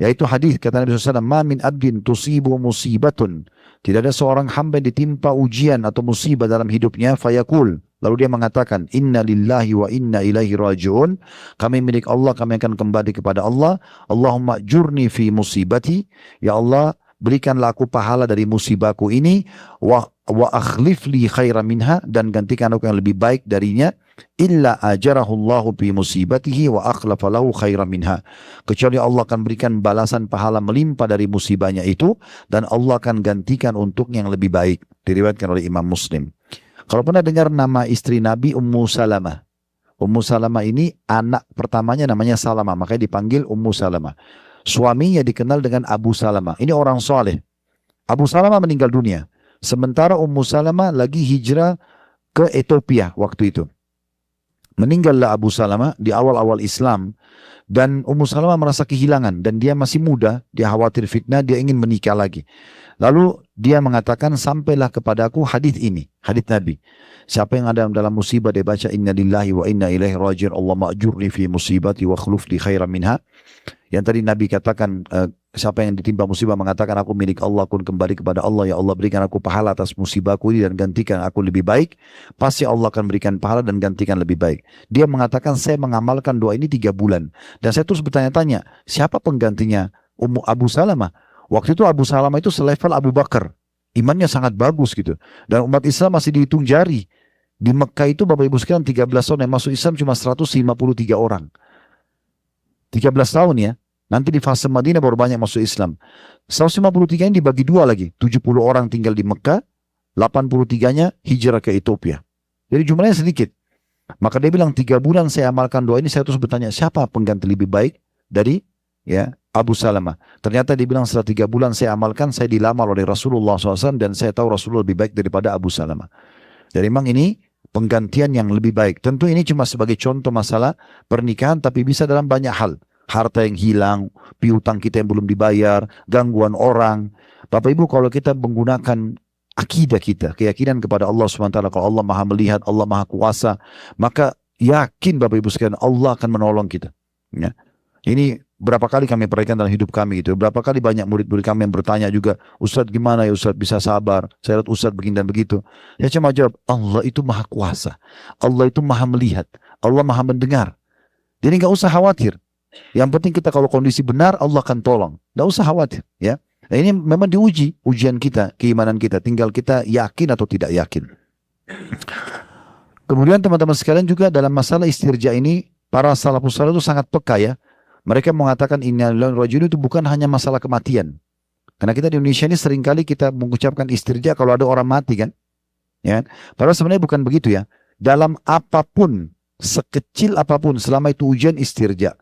S1: yaitu hadis kata Nabi SAW, ma min abdin tusibu musibatun. Tidak ada seorang hamba yang ditimpa ujian atau musibah dalam hidupnya, fayaqul, lalu dia mengatakan inna lillahi wa inna ilaihi raji'un, kami milik Allah, kami akan kembali kepada Allah. Allahumma jurni fi musibati, ya Allah berikanlah aku pahala dari musibahku ini, wa akhlif li khaira minha, dan gantikan aku yang lebih baik darinya, illa ajarahullahu fi musibatihi wa akhlafa lahu khaira minha, kecuali Allah akan berikan balasan pahala melimpah dari musibahnya itu, dan Allah akan gantikan untuk yang lebih baik. Diriwayatkan oleh Imam Muslim. Kalau pernah dengar nama istri Nabi Ummu Salamah. Ummu Salamah ini anak pertamanya namanya Salamah, makanya dipanggil Ummu Salamah. Suaminya dikenal dengan Abu Salamah. Ini orang soleh. Abu Salamah meninggal dunia. Sementara Ummu Salamah lagi hijrah ke Ethiopia waktu itu. Meninggallah Abu Salamah di awal-awal Islam. Dan Ummu Salamah merasa kehilangan. Dan dia masih muda. Dia khawatir fitnah. Dia ingin menikah lagi. Lalu dia mengatakan, sampailah kepadaku hadis ini. Hadis Nabi. Siapa yang ada dalam musibah dia baca inna lillahi wa inna ilaihi raji'un, Allah ma'jurni fi musibati wa khuluf li khairan minha. Yang tadi Nabi katakan, siapa yang ditimpa musibah mengatakan aku milik Allah, aku kembali kepada Allah, ya Allah berikan aku pahala atas musibahku ini dan gantikan aku lebih baik, pasti Allah akan berikan pahala dan gantikan lebih baik. Dia mengatakan saya mengamalkan doa ini 3 bulan. Dan saya terus bertanya-tanya, siapa penggantinya Abu Salamah? Waktu itu Abu Salamah itu selevel Abu Bakar. Imannya sangat bagus gitu. Dan umat Islam masih dihitung jari. Di Mekah itu Bapak Ibu sekalian 13 tahun yang masuk Islam cuma 153 orang. 13 tahun ya. Nanti di fase Madinah baru banyak masuk Islam. 153 ini dibagi 2 lagi. 70 orang tinggal di Mekah. 83-nya hijrah ke Ethiopia. Jadi jumlahnya sedikit. Maka dia bilang 3 bulan saya amalkan doa ini. Saya terus bertanya siapa pengganti lebih baik dari ya Abu Salamah. Ternyata dia bilang setelah 3 bulan saya amalkan, saya dilamar oleh Rasulullah SAW dan saya tahu Rasulullah lebih baik daripada Abu Salamah. Jadi memang ini penggantian yang lebih baik. Tentu ini cuma sebagai contoh masalah pernikahan, tapi bisa dalam banyak hal. harta yang hilang, piutang kita yang belum dibayar, gangguan orang. Bapak Ibu, kalau kita menggunakan akidah kita, keyakinan kepada Allah SWT, kalau Allah maha melihat, Allah maha kuasa, maka yakin Bapak Ibu sekalian Allah akan menolong kita. Ya. Ini berapa kali kami perhatikan dalam hidup kami gitu. Berapa kali banyak murid-murid kami yang bertanya juga, Ustadz gimana ya Ustadz bisa sabar? Saya lihat Ustadz begini dan begitu. Saya cuma jawab, Allah itu maha kuasa. Allah itu maha melihat. Allah maha mendengar. Jadi nggak usah khawatir. Yang penting kita kalau kondisi benar, Allah akan tolong. Nggak usah khawatir. Ya. Nah, ini memang diuji, ujian kita, keimanan kita. Tinggal kita yakin atau tidak yakin. Kemudian teman-teman sekalian juga dalam masalah istirja ini, para salafus saleh itu sangat peka ya. Mereka mengatakan inna lillahi wa inna ilaihi raji'un itu bukan hanya masalah kematian. Karena kita di Indonesia ini seringkali kita mengucapkan istirja kalau ada orang mati kan. Ya. Padahal sebenarnya bukan begitu ya. Dalam apapun, sekecil apapun, selama itu ujian istirja.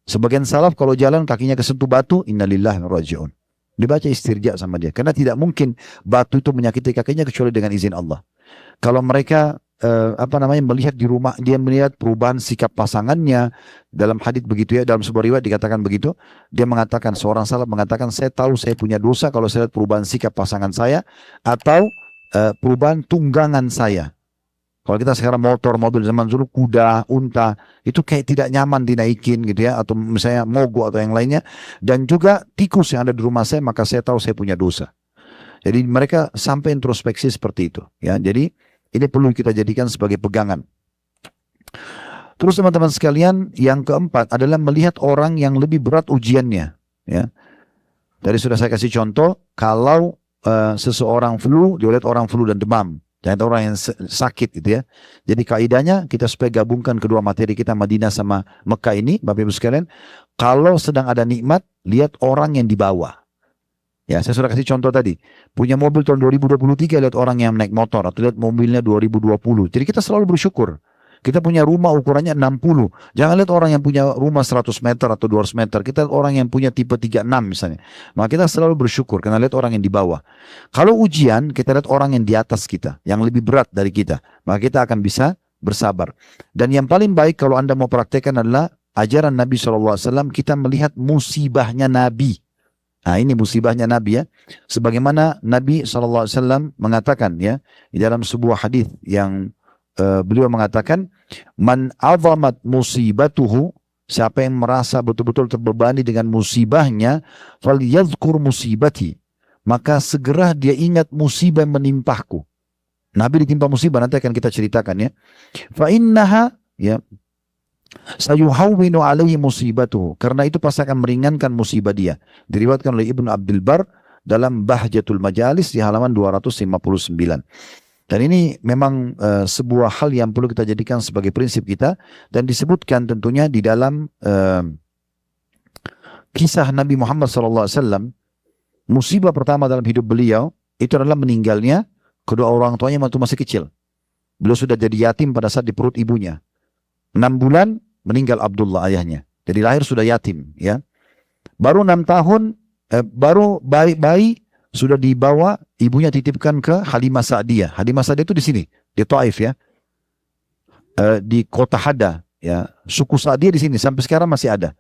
S1: Sebagian salaf kalau jalan kakinya kesentuh batu, inna lillahi wa inna ilaihi raji'un. Dibaca istirja sama dia. Karena tidak mungkin batu itu menyakiti kakinya kecuali dengan izin Allah. Kalau mereka melihat di rumah, dia melihat perubahan sikap pasangannya dalam hadits begitu ya, dalam sebuah riwayat dikatakan begitu, dia mengatakan, seorang salaf mengatakan, saya tahu saya punya dosa kalau saya lihat perubahan sikap pasangan saya atau perubahan tunggangan saya. Kalau kita sekarang motor, mobil zaman dulu, kuda, unta, itu kayak tidak nyaman dinaikin gitu ya, atau misalnya mogok atau yang lainnya, dan juga tikus yang ada di rumah saya, maka saya tahu saya punya dosa. Jadi mereka sampai introspeksi seperti itu ya. Jadi ini perlu kita jadikan sebagai pegangan. Terus teman-teman sekalian, yang keempat adalah melihat orang yang lebih berat ujiannya. Ya. Tadi sudah saya kasih contoh, kalau seseorang flu, dia lihat orang flu dan demam. Jangan orang yang sakit gitu ya. Jadi kaidahnya kita supaya gabungkan kedua materi kita Madinah sama Mekah ini, Bapak Ibu sekalian. Kalau sedang ada nikmat, lihat orang yang dibawa. Ya, saya sudah kasih contoh tadi. Punya mobil tahun 2023, lihat orang yang naik motor. Atau lihat mobilnya 2020. Jadi kita selalu bersyukur. Kita punya rumah ukurannya 60. Jangan lihat orang yang punya rumah 100 meter atau 200 meter. Kita lihat orang yang punya tipe 36 misalnya. Maka kita selalu bersyukur karena lihat orang yang di bawah. Kalau ujian, kita lihat orang yang di atas kita. Yang lebih berat dari kita. Maka kita akan bisa bersabar. Dan yang paling baik kalau Anda mau praktekkan adalah ajaran Nabi SAW. Kita melihat musibahnya Nabi. Nah ini musibahnya Nabi ya. Sebagaimana Nabi SAW mengatakan ya. Di dalam sebuah hadis yang beliau mengatakan. Man azamat musibatuhu. Siapa yang merasa betul-betul terbebani dengan musibahnya. Falyadhkur musibati. Maka segera dia ingat musibah yang menimpahku. Nabi ditimpa musibah nanti akan kita ceritakan ya. Fa innaha ya. Sayuhawwinu alaihi musibatuhu. Karena itu pasti akan meringankan musibah dia. Diriwayatkan oleh Ibnu Abdul Bar dalam Bahjatul Majalis di halaman 259. Dan ini memang sebuah hal yang perlu kita jadikan sebagai prinsip kita. Dan disebutkan tentunya di dalam kisah Nabi Muhammad SAW. Musibah pertama dalam hidup beliau itu adalah meninggalnya kedua orang tuanya waktu masih kecil. Beliau sudah jadi yatim pada saat di perut ibunya. 6 bulan meninggal Abdullah ayahnya. Jadi lahir sudah yatim ya. Baru 6 tahun baru bayi sudah dibawa ibunya titipkan ke Halimah Sa'diyah. Halimah Sa'diyah itu di sini, di Taif ya. Di kota Hada ya. Suku Sa'diyah di sini sampai sekarang masih ada.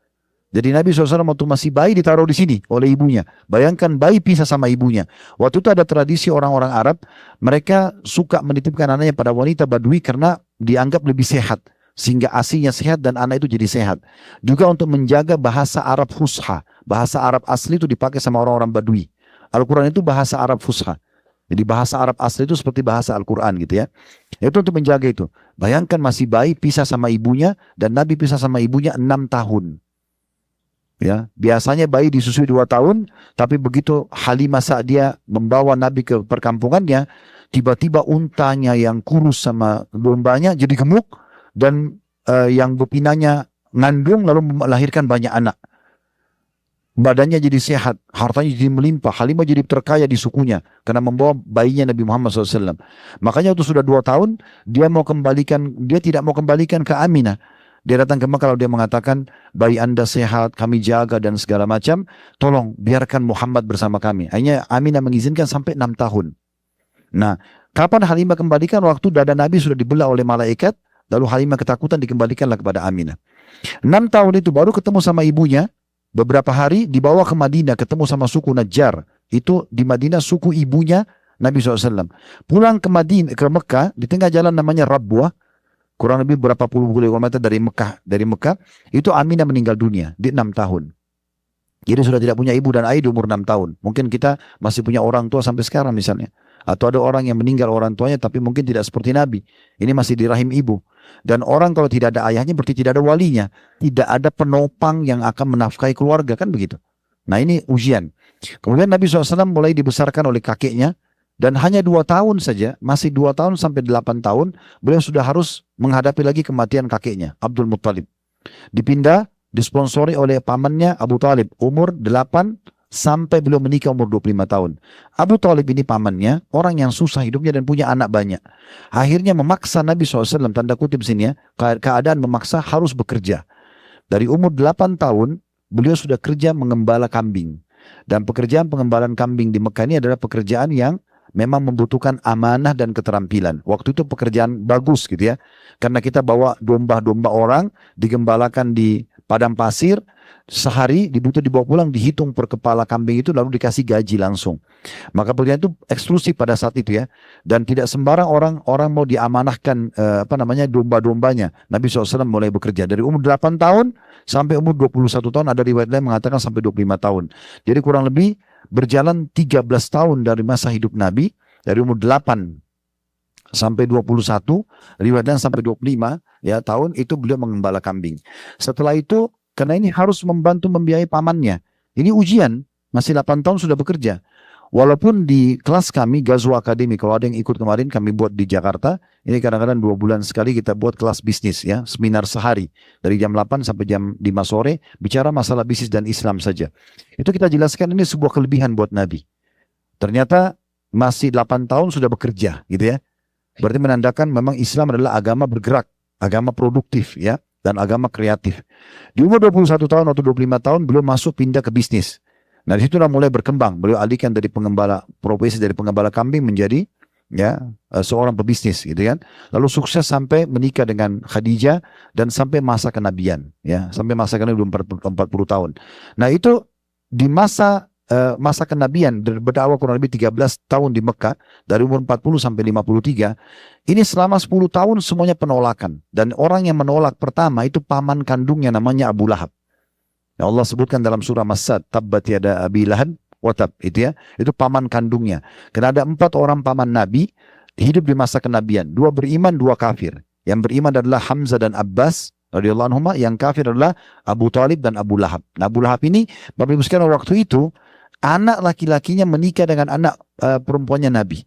S1: Jadi Nabi SAW waktu masih bayi ditaruh di sini oleh ibunya. Bayangkan bayi pisah sama ibunya. Waktu itu ada tradisi orang-orang Arab, mereka suka menitipkan anaknya pada wanita Badui karena dianggap lebih sehat. Sehingga asinya sehat dan anak itu jadi sehat. Juga untuk menjaga bahasa Arab Fusha. Bahasa Arab asli itu dipakai sama orang-orang Badui. Al-Quran itu bahasa Arab Fusha. Jadi bahasa Arab asli itu seperti bahasa Al-Quran gitu ya. Itu untuk menjaga itu. Bayangkan masih bayi pisah sama ibunya. Dan Nabi pisah sama ibunya 6 tahun. Ya, biasanya bayi disusui 2 tahun. Tapi begitu Halimah Sa'diyah membawa Nabi ke perkampungannya. Tiba-tiba untanya yang kurus sama dombanya jadi gemuk. Dan yang betinanya ngandung lalu melahirkan banyak anak. Badannya jadi sehat, hartanya jadi melimpah. Halimah jadi terkaya di sukunya karena membawa bayinya Nabi Muhammad SAW. Makanya itu sudah 2 tahun dia tidak mau kembalikan ke Aminah. Dia datang ke Mekah, kalau dia mengatakan bayi anda sehat, kami jaga dan segala macam. Tolong biarkan Muhammad bersama kami. Akhirnya Aminah mengizinkan sampai 6 tahun. Nah, kapan Halimah kembalikan? Waktu dada Nabi sudah dibelah oleh malaikat. Lalu Halimah ketakutan, dikembalikanlah kepada Aminah. 6 tahun itu baru ketemu sama ibunya. Beberapa hari dibawa ke Madinah, ketemu sama suku Najjar. Itu di Madinah suku ibunya Nabi SAW. Pulang ke Madinah, ke Mekah, di tengah jalan namanya Rabwah, kurang lebih berapa puluh kilometer dari Mekah. Dari Mekah, itu Aminah meninggal dunia di 6 tahun. Jadi sudah tidak punya ibu dan ayah di umur 6 tahun. Mungkin kita masih punya orang tua sampai sekarang misalnya. Atau ada orang yang meninggal orang tuanya tapi mungkin tidak seperti Nabi. Ini masih di rahim ibu. Dan orang kalau tidak ada ayahnya berarti tidak ada walinya. Tidak ada penopang yang akan menafkahi keluarga, kan begitu. Nah ini ujian. Kemudian Nabi SAW mulai dibesarkan oleh kakeknya. Dan hanya 2 tahun saja, masih 2 tahun sampai 8 tahun, beliau sudah harus menghadapi lagi kematian kakeknya, Abdul Muttalib. Dipindah, disponsori oleh pamannya Abu Talib, umur 8 sampai beliau menikah umur 25 tahun. Abu Talib ini pamannya, orang yang susah hidupnya dan punya anak banyak. Akhirnya memaksa Nabi SAW, tanda kutip sini ya, keadaan memaksa harus bekerja. Dari umur 8 tahun, beliau sudah kerja mengembala kambing. Dan pekerjaan pengembalaan kambing di Mekah ini adalah pekerjaan yang memang membutuhkan amanah dan keterampilan. Waktu itu pekerjaan bagus gitu ya. Karena kita bawa domba-domba orang, digembalakan di padang pasir, sehari dibutuh dibawa pulang, dihitung per kepala kambing itu, lalu dikasih gaji langsung. Maka pekerjaan itu eksklusif pada saat itu ya. Dan tidak sembarang orang mau diamanahkan domba-dombanya. Nabi SAW mulai bekerja dari umur 8 tahun sampai umur 21 tahun. Ada riwayat lain mengatakan sampai 25 tahun. Jadi kurang lebih berjalan 13 tahun dari masa hidup Nabi. Dari umur 8 sampai 21, riwayat lain sampai 25 ya, tahun itu beliau mengembala kambing. Setelah itu, karena ini harus membantu membiayai pamannya. Ini ujian, masih 8 tahun sudah bekerja. Walaupun di kelas kami, Ghazwa Academy, kalau ada yang ikut kemarin kami buat di Jakarta, ini kadang-kadang 2 bulan sekali kita buat kelas bisnis ya, seminar sehari. Dari jam 8 sampai jam 5 sore, bicara masalah bisnis dan Islam saja. Itu kita jelaskan ini sebuah kelebihan buat Nabi. Ternyata masih 8 tahun sudah bekerja gitu ya. Berarti menandakan memang Islam adalah agama bergerak, agama produktif ya, dan agama kreatif. Di umur 21 tahun atau 25 tahun beliau masuk pindah ke bisnis. Nah disitulah mulai berkembang. Beliau alihkan dari profesi dari pengembala kambing menjadi ya seorang pebisnis gitu kan. Lalu sukses sampai menikah dengan Khadijah dan sampai masa kenabian ya, sampai masa kenabian 40 tahun. Nah itu di masa kenabian, berdakwah kurang lebih 13 tahun di Mekah, dari umur 40 sampai 53, ini selama 10 tahun semuanya penolakan. Dan orang yang menolak pertama itu paman kandungnya namanya Abu Lahab. Ya Allah sebutkan dalam surah Masad, tabbat yada Abi Lahab watab, itu ya, itu paman kandungnya. Karena ada 4 orang paman Nabi hidup di masa kenabian, 2 beriman, 2 kafir. Yang beriman adalah Hamzah dan Abbas radhiyallahu anhuma, yang kafir adalah Abu Talib dan Abu Lahab. Nah, Abu Lahab ini, Bapak Ibu sekalian, waktu itu anak laki-lakinya menikah dengan anak perempuannya Nabi.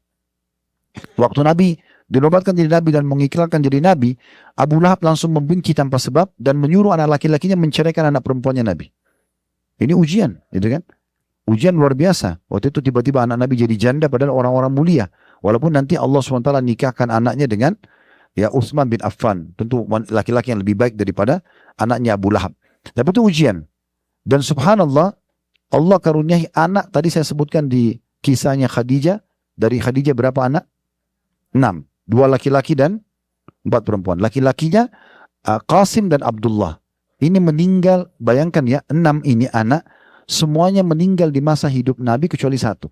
S1: Waktu Nabi dinobatkan jadi Nabi dan mengikrarkan jadi Nabi, Abu Lahab langsung membenci tanpa sebab dan menyuruh anak laki-lakinya menceraikan anak perempuannya Nabi. Ini ujian, gitu kan? Ujian luar biasa. Waktu itu tiba-tiba anak Nabi jadi janda padahal orang-orang mulia. Walaupun nanti Allah SWT nikahkan anaknya dengan ya Utsman bin Affan. Tentu laki-laki yang lebih baik daripada anaknya Abu Lahab. Tapi itu ujian. Dan subhanallah, Allah karuniai anak, tadi saya sebutkan di kisahnya Khadijah. Dari Khadijah berapa anak? 6. 2 laki-laki dan 4 perempuan. Laki-lakinya Qasim dan Abdullah. Ini meninggal, bayangkan ya, 6 ini anak, semuanya meninggal di masa hidup Nabi kecuali 1.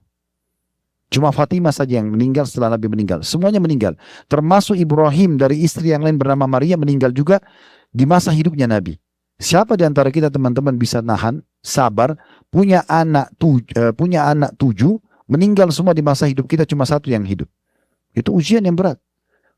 S1: Cuma Fatimah saja yang meninggal setelah Nabi meninggal. Semuanya meninggal. Termasuk Ibrahim dari istri yang lain bernama Maria meninggal juga di masa hidupnya Nabi. Siapa di antara kita teman-teman bisa nahan, sabar, punya anak 7, meninggal semua di masa hidup kita, cuma 1 yang hidup. Itu ujian yang berat.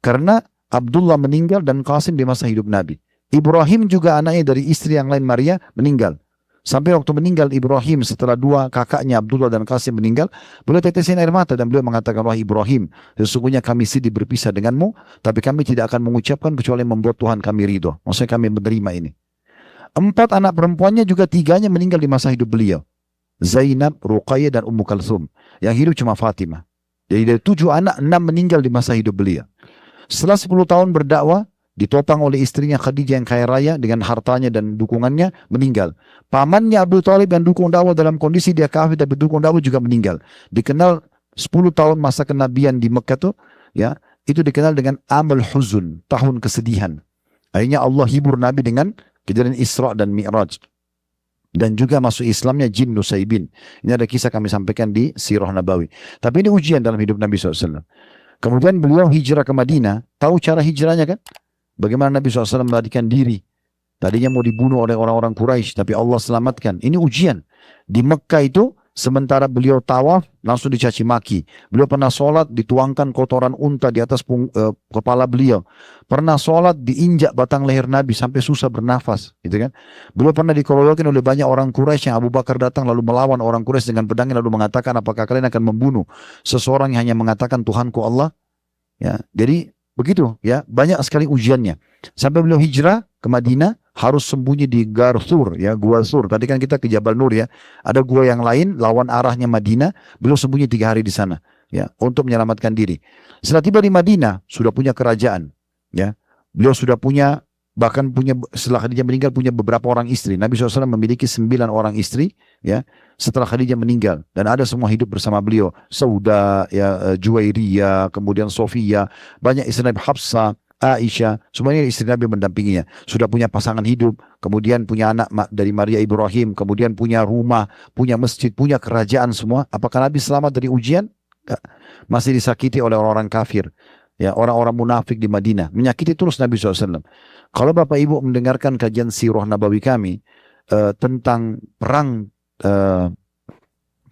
S1: Karena Abdullah meninggal dan Qasim di masa hidup Nabi. Ibrahim juga anaknya dari istri yang lain Maria meninggal. Sampai waktu meninggal Ibrahim setelah 2 kakaknya Abdullah dan Qasim meninggal, beliau tetesin air mata dan beliau mengatakan, wahai Ibrahim, sesungguhnya kami sedih berpisah denganmu, tapi kami tidak akan mengucapkan kecuali membuat Tuhan kami ridho. Maksudnya kami menerima ini. 4 anak perempuannya juga 3-nya meninggal di masa hidup beliau. Zainab, Ruqayyah dan Ummu Kalthum. Yang hidup cuma Fatimah. Jadi dari 7 anak, 6 meninggal di masa hidup beliau. Setelah 10 tahun berdakwah, ditopang oleh istrinya Khadijah yang kaya raya dengan hartanya dan dukungannya, meninggal. Pamannya Abu Talib yang dukung dakwah dalam kondisi dia kafir tapi dukung dakwah juga meninggal. Dikenal 10 tahun masa kenabian di Mekah tuh, ya, itu dikenal dengan Amul Huzun, tahun kesedihan. Akhirnya Allah hibur Nabi dengan kejadian Isra dan Mi'raj. Dan juga masuk Islamnya jin Nusaybin. Ini ada kisah kami sampaikan di Sirah Nabawi. Tapi ini ujian dalam hidup Nabi SAW. Kemudian beliau hijrah ke Madinah. Tahu cara hijrahnya kan? Bagaimana Nabi SAW melarikan diri. Tadinya mau dibunuh oleh orang-orang Quraisy, tapi Allah selamatkan. Ini ujian. Di Mekah itu, sementara beliau tawaf, langsung dicaci maki. Beliau pernah sholat, dituangkan kotoran unta di atas kepala beliau. Pernah sholat, diinjak batang leher Nabi sampai susah bernafas. Gitu kan? Beliau pernah dikeroyokin oleh banyak orang Quraisy yang Abu Bakar datang lalu melawan orang Quraisy dengan pedangnya lalu mengatakan, apakah kalian akan membunuh seseorang yang hanya mengatakan Tuhanku Allah? Ya, jadi begitu ya, banyak sekali ujiannya. Sampai beliau hijrah ke Madinah, harus sembunyi di Gar Thur, ya, Gua Thur. Tadi kan kita ke Jabal Nur ya. Ada gua yang lain, lawan arahnya Madinah. Beliau sembunyi 3 hari di sana, ya, untuk menyelamatkan diri. Setelah tiba di Madinah, sudah punya kerajaan, ya. Beliau sudah punya, bahkan punya, setelah Khadijah meninggal, punya beberapa orang istri. Nabi SAW memiliki 9 orang istri, ya, setelah Khadijah meninggal. Dan ada semua hidup bersama beliau. Sauda, ya, Juwairiyah, kemudian Sofia, banyak istri Nabi, Hafsah, Aisyah, semuanya istri Nabi mendampinginya. Sudah punya pasangan hidup, kemudian punya anak dari Maria Ibrahim, kemudian punya rumah, punya masjid, punya kerajaan semua. Apakah Nabi selamat dari ujian? Enggak. Masih disakiti oleh orang-orang kafir, ya, orang-orang munafik di Madinah. Menyakiti terus Nabi SAW. Kalau Bapak Ibu mendengarkan kajian Sirah Nabawi kami tentang perang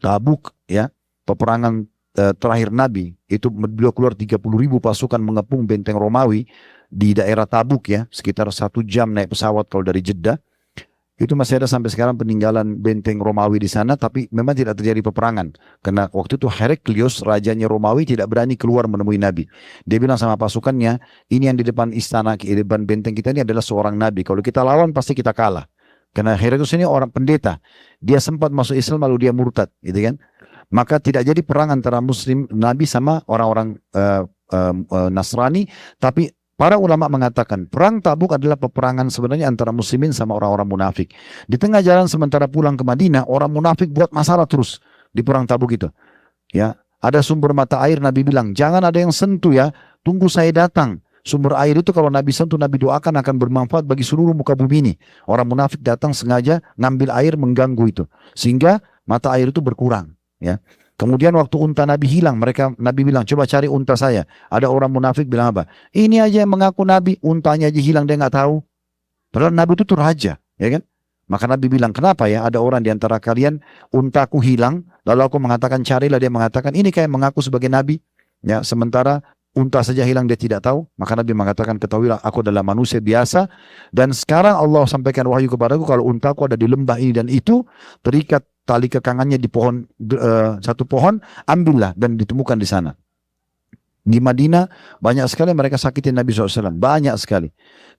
S1: Tabuk, ya, peperangan terakhir Nabi, itu beliau keluar 30.000 pasukan mengepung benteng Romawi di daerah Tabuk, ya, sekitar 1 jam naik pesawat kalau dari Jeddah. Itu masih ada sampai sekarang peninggalan benteng Romawi di sana, tapi memang tidak terjadi peperangan. Karena waktu itu Heraklius, rajanya Romawi, tidak berani keluar menemui Nabi. Dia bilang sama pasukannya, ini yang di depan istana, di depan benteng kita ini adalah seorang Nabi. Kalau kita lawan pasti kita kalah. Karena Heraklius ini orang pendeta. Dia sempat masuk Islam lalu dia murtad, gitu kan. Maka tidak jadi perang antara Muslim Nabi sama orang-orang Nasrani, tapi para ulama mengatakan perang Tabuk adalah peperangan sebenarnya antara Muslimin sama orang-orang munafik. Di tengah jalan sementara pulang ke Madinah, orang munafik buat masalah terus di perang Tabuk itu. Ya, ada sumber mata air, Nabi bilang jangan ada yang sentuh ya, tunggu saya datang. Sumber air itu kalau Nabi sentuh, Nabi doakan akan bermanfaat bagi seluruh muka bumi ini. Orang munafik datang sengaja ngambil air mengganggu itu, sehingga mata air itu berkurang. Ya, kemudian waktu unta Nabi hilang, Nabi bilang coba cari unta saya. Ada orang munafik bilang apa? Ini aja yang mengaku Nabi, untanya aja hilang dia nggak tahu. Padahal Nabi itu tuh raja, ya kan? Maka Nabi bilang kenapa ya ada orang di antara kalian untaku hilang, lalu aku mengatakan carilah, dia mengatakan ini kayak mengaku sebagai Nabi. Ya, sementara unta saja hilang dia tidak tahu. Maka Nabi mengatakan ketahuilah aku adalah manusia biasa dan sekarang Allah sampaikan wahyu kepadaku kalau untaku ada di lembah ini dan itu, terikat tali kekangannya di pohon, satu pohon, ambillah, dan ditemukan di sana. Di Madinah banyak sekali mereka sakitin Nabi SAW, banyak sekali.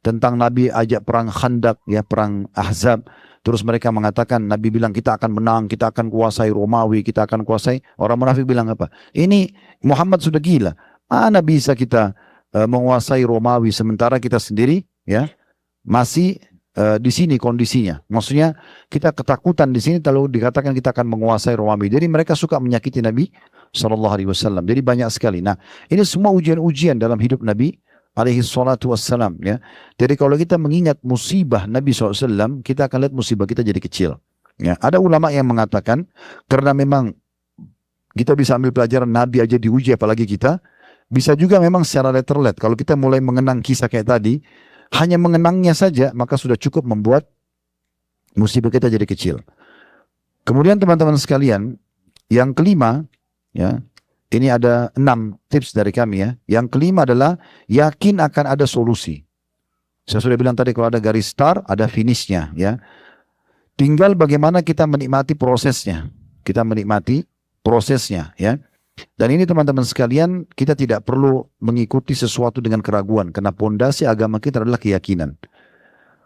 S1: Tentang Nabi ajak perang Khandak, ya, perang Ahzab. Terus mereka mengatakan, Nabi bilang kita akan menang, kita akan kuasai Romawi, kita akan kuasai. Orang munafik bilang apa? Ini Muhammad sudah gila. Mana bisa kita menguasai Romawi sementara kita sendiri, ya, masih di sini kondisinya. Maksudnya kita ketakutan di sini kalau dikatakan kita akan menguasai Romawi. Jadi mereka suka menyakiti Nabi SAW. Jadi banyak sekali. Nah, ini semua ujian-ujian dalam hidup Nabi alaihi salatu wassalam, ya. Jadi kalau kita mengingat musibah Nabi SAW, kita akan lihat musibah kita jadi kecil. Ya, ada ulama yang mengatakan karena memang kita bisa ambil pelajaran Nabi aja diuji, apalagi kita. Bisa juga memang secara letterlet. Kalau kita mulai mengenang kisah kayak tadi, hanya mengenangnya saja, maka sudah cukup membuat musibah kita jadi kecil. Kemudian teman-teman sekalian, yang kelima, ya, ini ada 6 tips dari kami, ya. Yang kelima adalah yakin akan ada solusi. Saya sudah bilang tadi kalau ada garis start, ada finishnya, ya. Tinggal bagaimana kita menikmati prosesnya. Kita menikmati prosesnya, ya. Dan ini teman-teman sekalian, kita tidak perlu mengikuti sesuatu dengan keraguan, karena pondasi agama kita adalah keyakinan.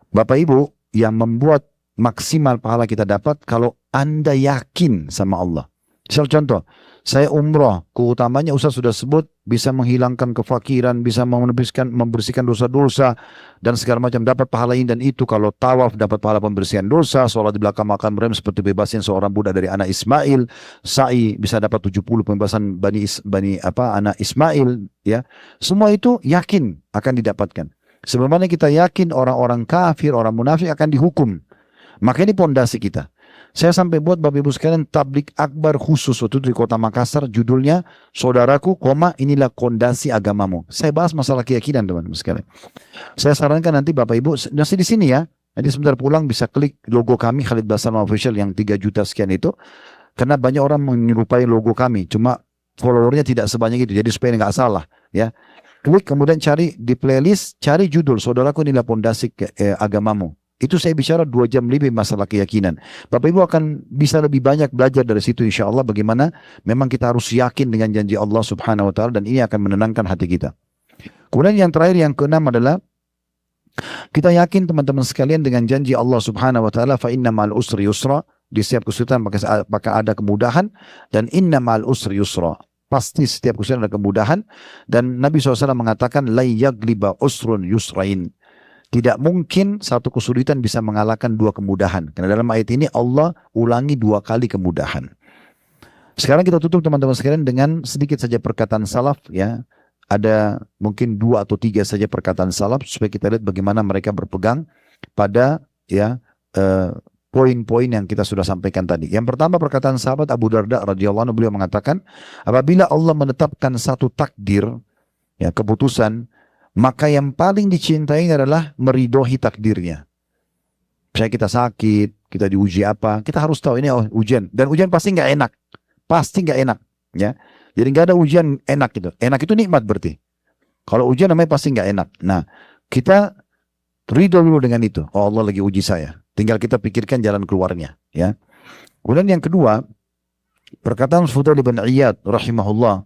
S1: Bapak Ibu, yang membuat maksimal pahala kita dapat kalau Anda yakin sama Allah. Misal contoh, saya umroh, keutamanya Ustaz sudah sebut bisa menghilangkan kefakiran, bisa membersihkan dosa-dosa dan segala macam, dapat pahala ini dan itu. Kalau tawaf dapat pahala pembersihan dosa, sholat di belakang makam Ibrahim seperti bebasin seorang budak dari anak Ismail, sa'i bisa dapat 70 pembebasan anak Ismail, ya. Semua itu yakin akan didapatkan. Sebagaimana kita yakin orang-orang kafir, orang munafik akan dihukum. Maka ini pondasi kita. Saya sampai buat Bapak Ibu sekalian tablik akbar khusus waktu itu di kota Makassar, judulnya Saudaraku, inilah kondasi agamamu. Saya bahas masalah keyakinan teman-teman sekalian. Saya sarankan nanti Bapak Ibu masih di sini ya. Nanti sebentar pulang bisa klik logo kami Khalid Basalamah Official yang 3 juta sekian itu. Karena banyak orang menyerupai logo kami, cuma followernya tidak sebanyak itu. Jadi supaya nggak salah ya. Klik kemudian cari di playlist, cari judul Saudaraku, inilah pondasi agamamu. Itu saya bicara 2 jam lebih masalah keyakinan. Bapak Ibu akan bisa lebih banyak belajar dari situ insya Allah bagaimana memang kita harus yakin dengan janji Allah Subhanahu Wa Taala, dan ini akan menenangkan hati kita. Kemudian yang terakhir, yang keenam adalah kita yakin teman-teman sekalian dengan janji Allah Subhanahu Wa Taala, fa inna ma'al usri yusra, di setiap kesulitan maka ada kemudahan, dan inna ma'al usri yusra, pasti setiap kesulitan ada kemudahan. Dan Nabi SAW mengatakan la yagliba usrun yusrain, tidak mungkin satu kesulitan bisa mengalahkan 2 kemudahan. Karena dalam ayat ini Allah ulangi 2 kali kemudahan. Sekarang kita tutup teman-teman sekalian dengan sedikit saja perkataan salaf ya. Ada mungkin 2 atau 3 saja perkataan salaf supaya kita lihat bagaimana mereka berpegang pada ya poin-poin yang kita sudah sampaikan tadi. Yang pertama perkataan sahabat Abu Darda radhiyallahu anhu, beliau mengatakan, apabila Allah menetapkan satu takdir ya, keputusan, maka yang paling dicintai adalah meridhoi takdirnya. Misalnya kita sakit, kita diuji apa, kita harus tahu ini ujian, dan ujian pasti nggak enak, ya. Jadi nggak ada ujian enak gitu. Enak itu nikmat berarti. Kalau ujian namanya pasti nggak enak. Nah, kita ridho dulu dengan itu. Oh, Allah lagi uji saya. Tinggal kita pikirkan jalan keluarnya, ya. Kemudian yang kedua, perkataan Fudail bin Iyad rahimahullah.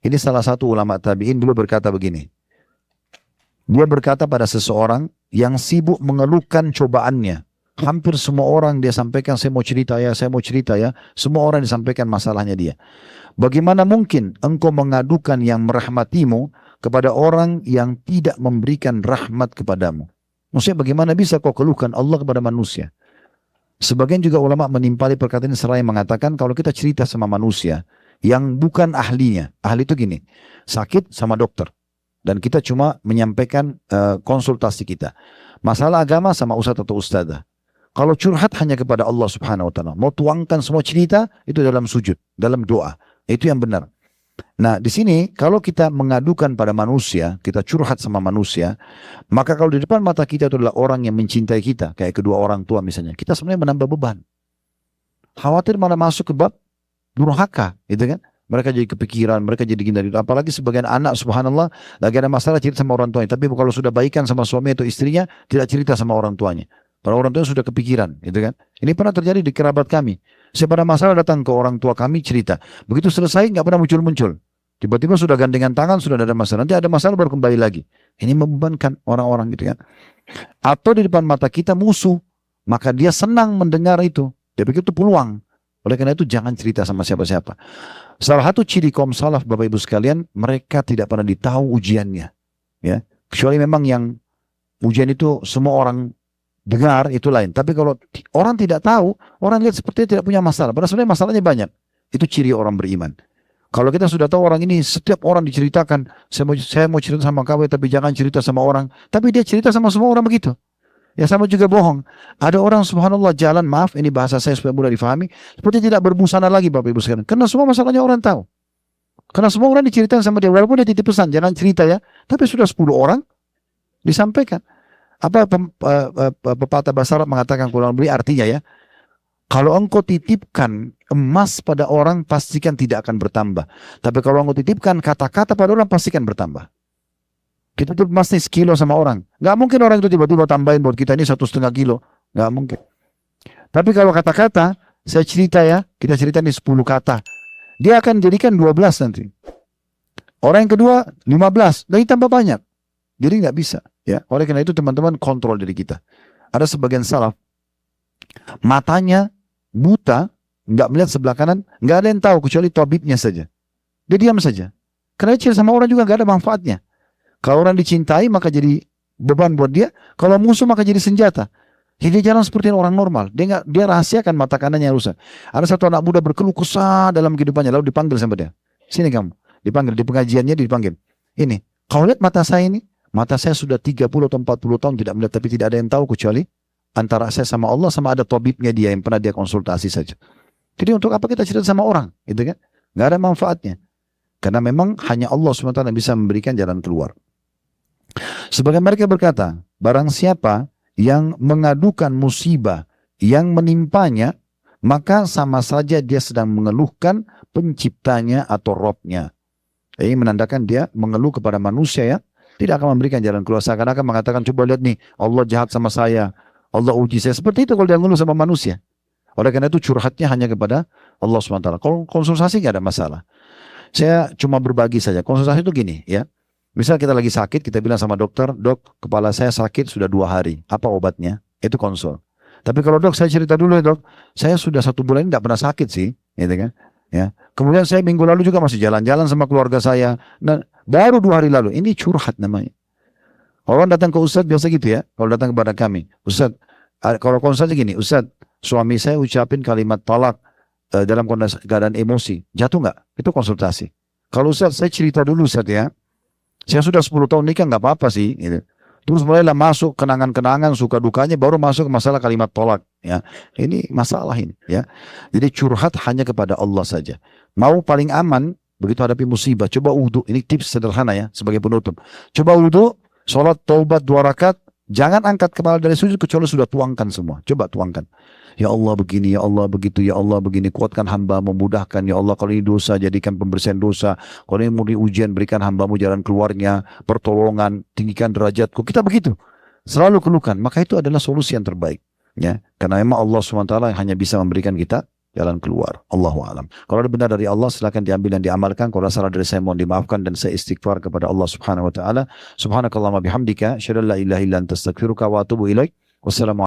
S1: Ini salah satu ulama tabi'in dulu berkata begini. Dia berkata pada seseorang yang sibuk mengeluhkan cobaannya. Hampir semua orang dia sampaikan, saya mau cerita ya. Semua orang disampaikan masalahnya dia. Bagaimana mungkin engkau mengadukan yang merahmatimu kepada orang yang tidak memberikan rahmat kepadamu? Maksudnya bagaimana bisa kau keluhkan Allah kepada manusia? Sebagian juga ulama menimpali perkataan seraya mengatakan kalau kita cerita sama manusia yang bukan ahlinya. Ahli itu gini, sakit sama dokter. Dan kita cuma menyampaikan konsultasi kita. Masalah agama sama ustadz atau ustadzah. Kalau curhat hanya kepada Allah Subhanahu Wa Taala, mau tuangkan semua cerita itu dalam sujud, dalam doa. Itu yang benar. Nah di sini kalau kita mengadukan pada manusia, kita curhat sama manusia, maka kalau di depan mata kita itu adalah orang yang mencintai kita, kayak kedua orang tua misalnya, kita sebenarnya menambah beban. Khawatir malah masuk ke bab durhaka, gitu kan? Mereka jadi kepikiran, mereka jadi gini. Apalagi sebagian anak, subhanallah, lagi ada masalah cerita sama orang tuanya. Tapi kalau sudah baikan sama suami atau istrinya, tidak cerita sama orang tuanya. Para orang tuanya sudah kepikiran, gitu kan? Ini pernah terjadi di kerabat kami. Saya pada masalah datang ke orang tua kami cerita. Begitu selesai, nggak pernah muncul-muncul. Tiba-tiba sudah gandengan tangan, sudah ada masalah. Nanti ada masalah baru kembali lagi. Ini membebankan orang-orang, gitu kan? Atau di depan mata kita musuh, maka dia senang mendengar itu. Dia pikir itu peluang. Oleh karena itu jangan cerita sama siapa-siapa. Salah satu ciri kaum salaf Bapak Ibu sekalian, mereka tidak pernah ditahu ujiannya. Ya, kecuali memang yang ujian itu semua orang dengar itu lain. Tapi kalau orang tidak tahu, orang lihat sepertinya tidak punya masalah. Padahal sebenarnya masalahnya banyak. Itu ciri orang beriman. Kalau kita sudah tahu orang ini, setiap orang diceritakan, saya mau cerita sama kamu tapi jangan cerita sama orang. Tapi dia cerita sama semua orang begitu. Ya sama juga bohong. Ada orang subhanallah jalan, maaf ini bahasa saya supaya mudah difahami, seperti tidak berbusana lagi Bapak Ibu sekalian. Karena semua masalahnya orang tahu. Karena semua orang diceritakan sama dia. Walaupun dia titip pesan, jangan cerita ya. Tapi sudah 10 orang disampaikan. Apa pepatah bahasa Arab mengatakan kurang lebih artinya ya. Kalau engkau titipkan emas pada orang, pastikan tidak akan bertambah. Tapi kalau engkau titipkan kata-kata pada orang, pastikan bertambah. Kita tuh emas nih 1 kilo sama orang. Nggak mungkin orang itu tiba-tiba tambahin buat kita ini 1,5 kilo. Nggak mungkin. Tapi kalau kata-kata, saya cerita ya, kita cerita nih 10 kata. Dia akan jadikan 12 nanti. Orang yang kedua 15, lagi tambah banyak. Jadi nggak bisa. Ya, oleh karena itu teman-teman kontrol diri kita. Ada sebagian salaf, matanya buta, nggak melihat sebelah kanan, nggak ada yang tahu kecuali tabibnya saja. Dia diam saja.
S2: Karena dia sama orang juga gak ada manfaatnya. Kalau orang dicintai maka jadi beban buat dia. Kalau musuh maka jadi senjata. Jadi dia jalan seperti orang normal. Dia rahasiakan mata kanannya yang rusak. Ada satu anak muda berkeluh kesah dalam kehidupannya. Lalu dipanggil sama dia. Sini kamu. Dipanggil. Di pengajiannya dipanggil. Ini. Kau lihat mata saya ini. Mata saya sudah 30 atau 40 tahun tidak melihat. Tapi tidak ada yang tahu kecuali antara saya sama Allah sama ada tabibnya dia yang pernah dia konsultasi saja. Jadi untuk apa kita cerita sama orang? Gitu kan? Gak ada manfaatnya. Karena memang hanya Allah SWT yang bisa memberikan jalan keluar. Sebagian mereka berkata, barang siapa yang mengadukan musibah yang menimpanya, maka sama saja dia sedang mengeluhkan penciptanya atau Robnya. Ini menandakan dia mengeluh kepada manusia ya, tidak akan memberikan jalan keluar. Seakan-akan mengatakan, coba lihat nih, Allah jahat sama saya, Allah uji saya. Seperti itu kalau dia mengeluh sama manusia. Oleh karena itu curhatnya hanya kepada Allah SWT. Kalau konsultasi nggak ada masalah. Saya cuma berbagi saja. Konsultasi itu gini ya. Misal kita lagi sakit, kita bilang sama dokter, dok, kepala saya sakit sudah 2 hari. Apa obatnya? Itu konsul. Tapi kalau dok, saya cerita dulu ya dok, saya sudah 1 bulan ini tidak pernah sakit sih, gitu kan? Ya. Kemudian saya minggu lalu juga masih jalan-jalan sama keluarga saya. Nah, baru 2 hari lalu. Ini curhat namanya. Orang datang ke Ustadz biasa gitu ya. Kalau datang kepada kami, Ustadz, kalau konsultasi gini, Ustadz, suami saya ucapin kalimat talak dalam keadaan emosi, jatuh nggak? Itu konsultasi. Kalau Ustadz, saya cerita dulu Ustadz ya. Saya sudah 10 tahun nikah nggak apa-apa sih. Gitu. Terus mulailah masuk kenangan-kenangan, suka dukanya, baru masuk ke masalah kalimat tolak. Ya, ini masalah ini. Ya, jadi curhat hanya kepada Allah saja. Mau paling aman begitu hadapi musibah, coba wudhu. Ini tips sederhana ya sebagai penutup. Coba wudhu, sholat taubat 2 rakaat, jangan angkat kepala dari sujud kecuali sudah tuangkan semua. Coba tuangkan. Ya Allah begini, ya Allah begitu, ya Allah begini. Kuatkan hamba, memudahkan. Ya Allah kalau ini dosa, jadikan pembersihan dosa. Kalau ini murni ujian, berikan hambamu jalan keluarnya, pertolongan, tinggikan derajatku. Kita begitu. Selalu keluhkan. Maka itu adalah solusi yang terbaik. Ya, karena memang Allah SWT yang hanya bisa memberikan kita jalan keluar. Allahu a'lam. Kalau ada benar dari Allah, silakan diambil dan diamalkan. Kalau salah dari saya, mohon dimaafkan dan saya istighfar kepada Allah Subhanahu wa taala. Subhanakallahumma bihamdika, asyhadu an la ilaha illa anta astaghfiruka wa atubu ilaik. Wassalamualaikum.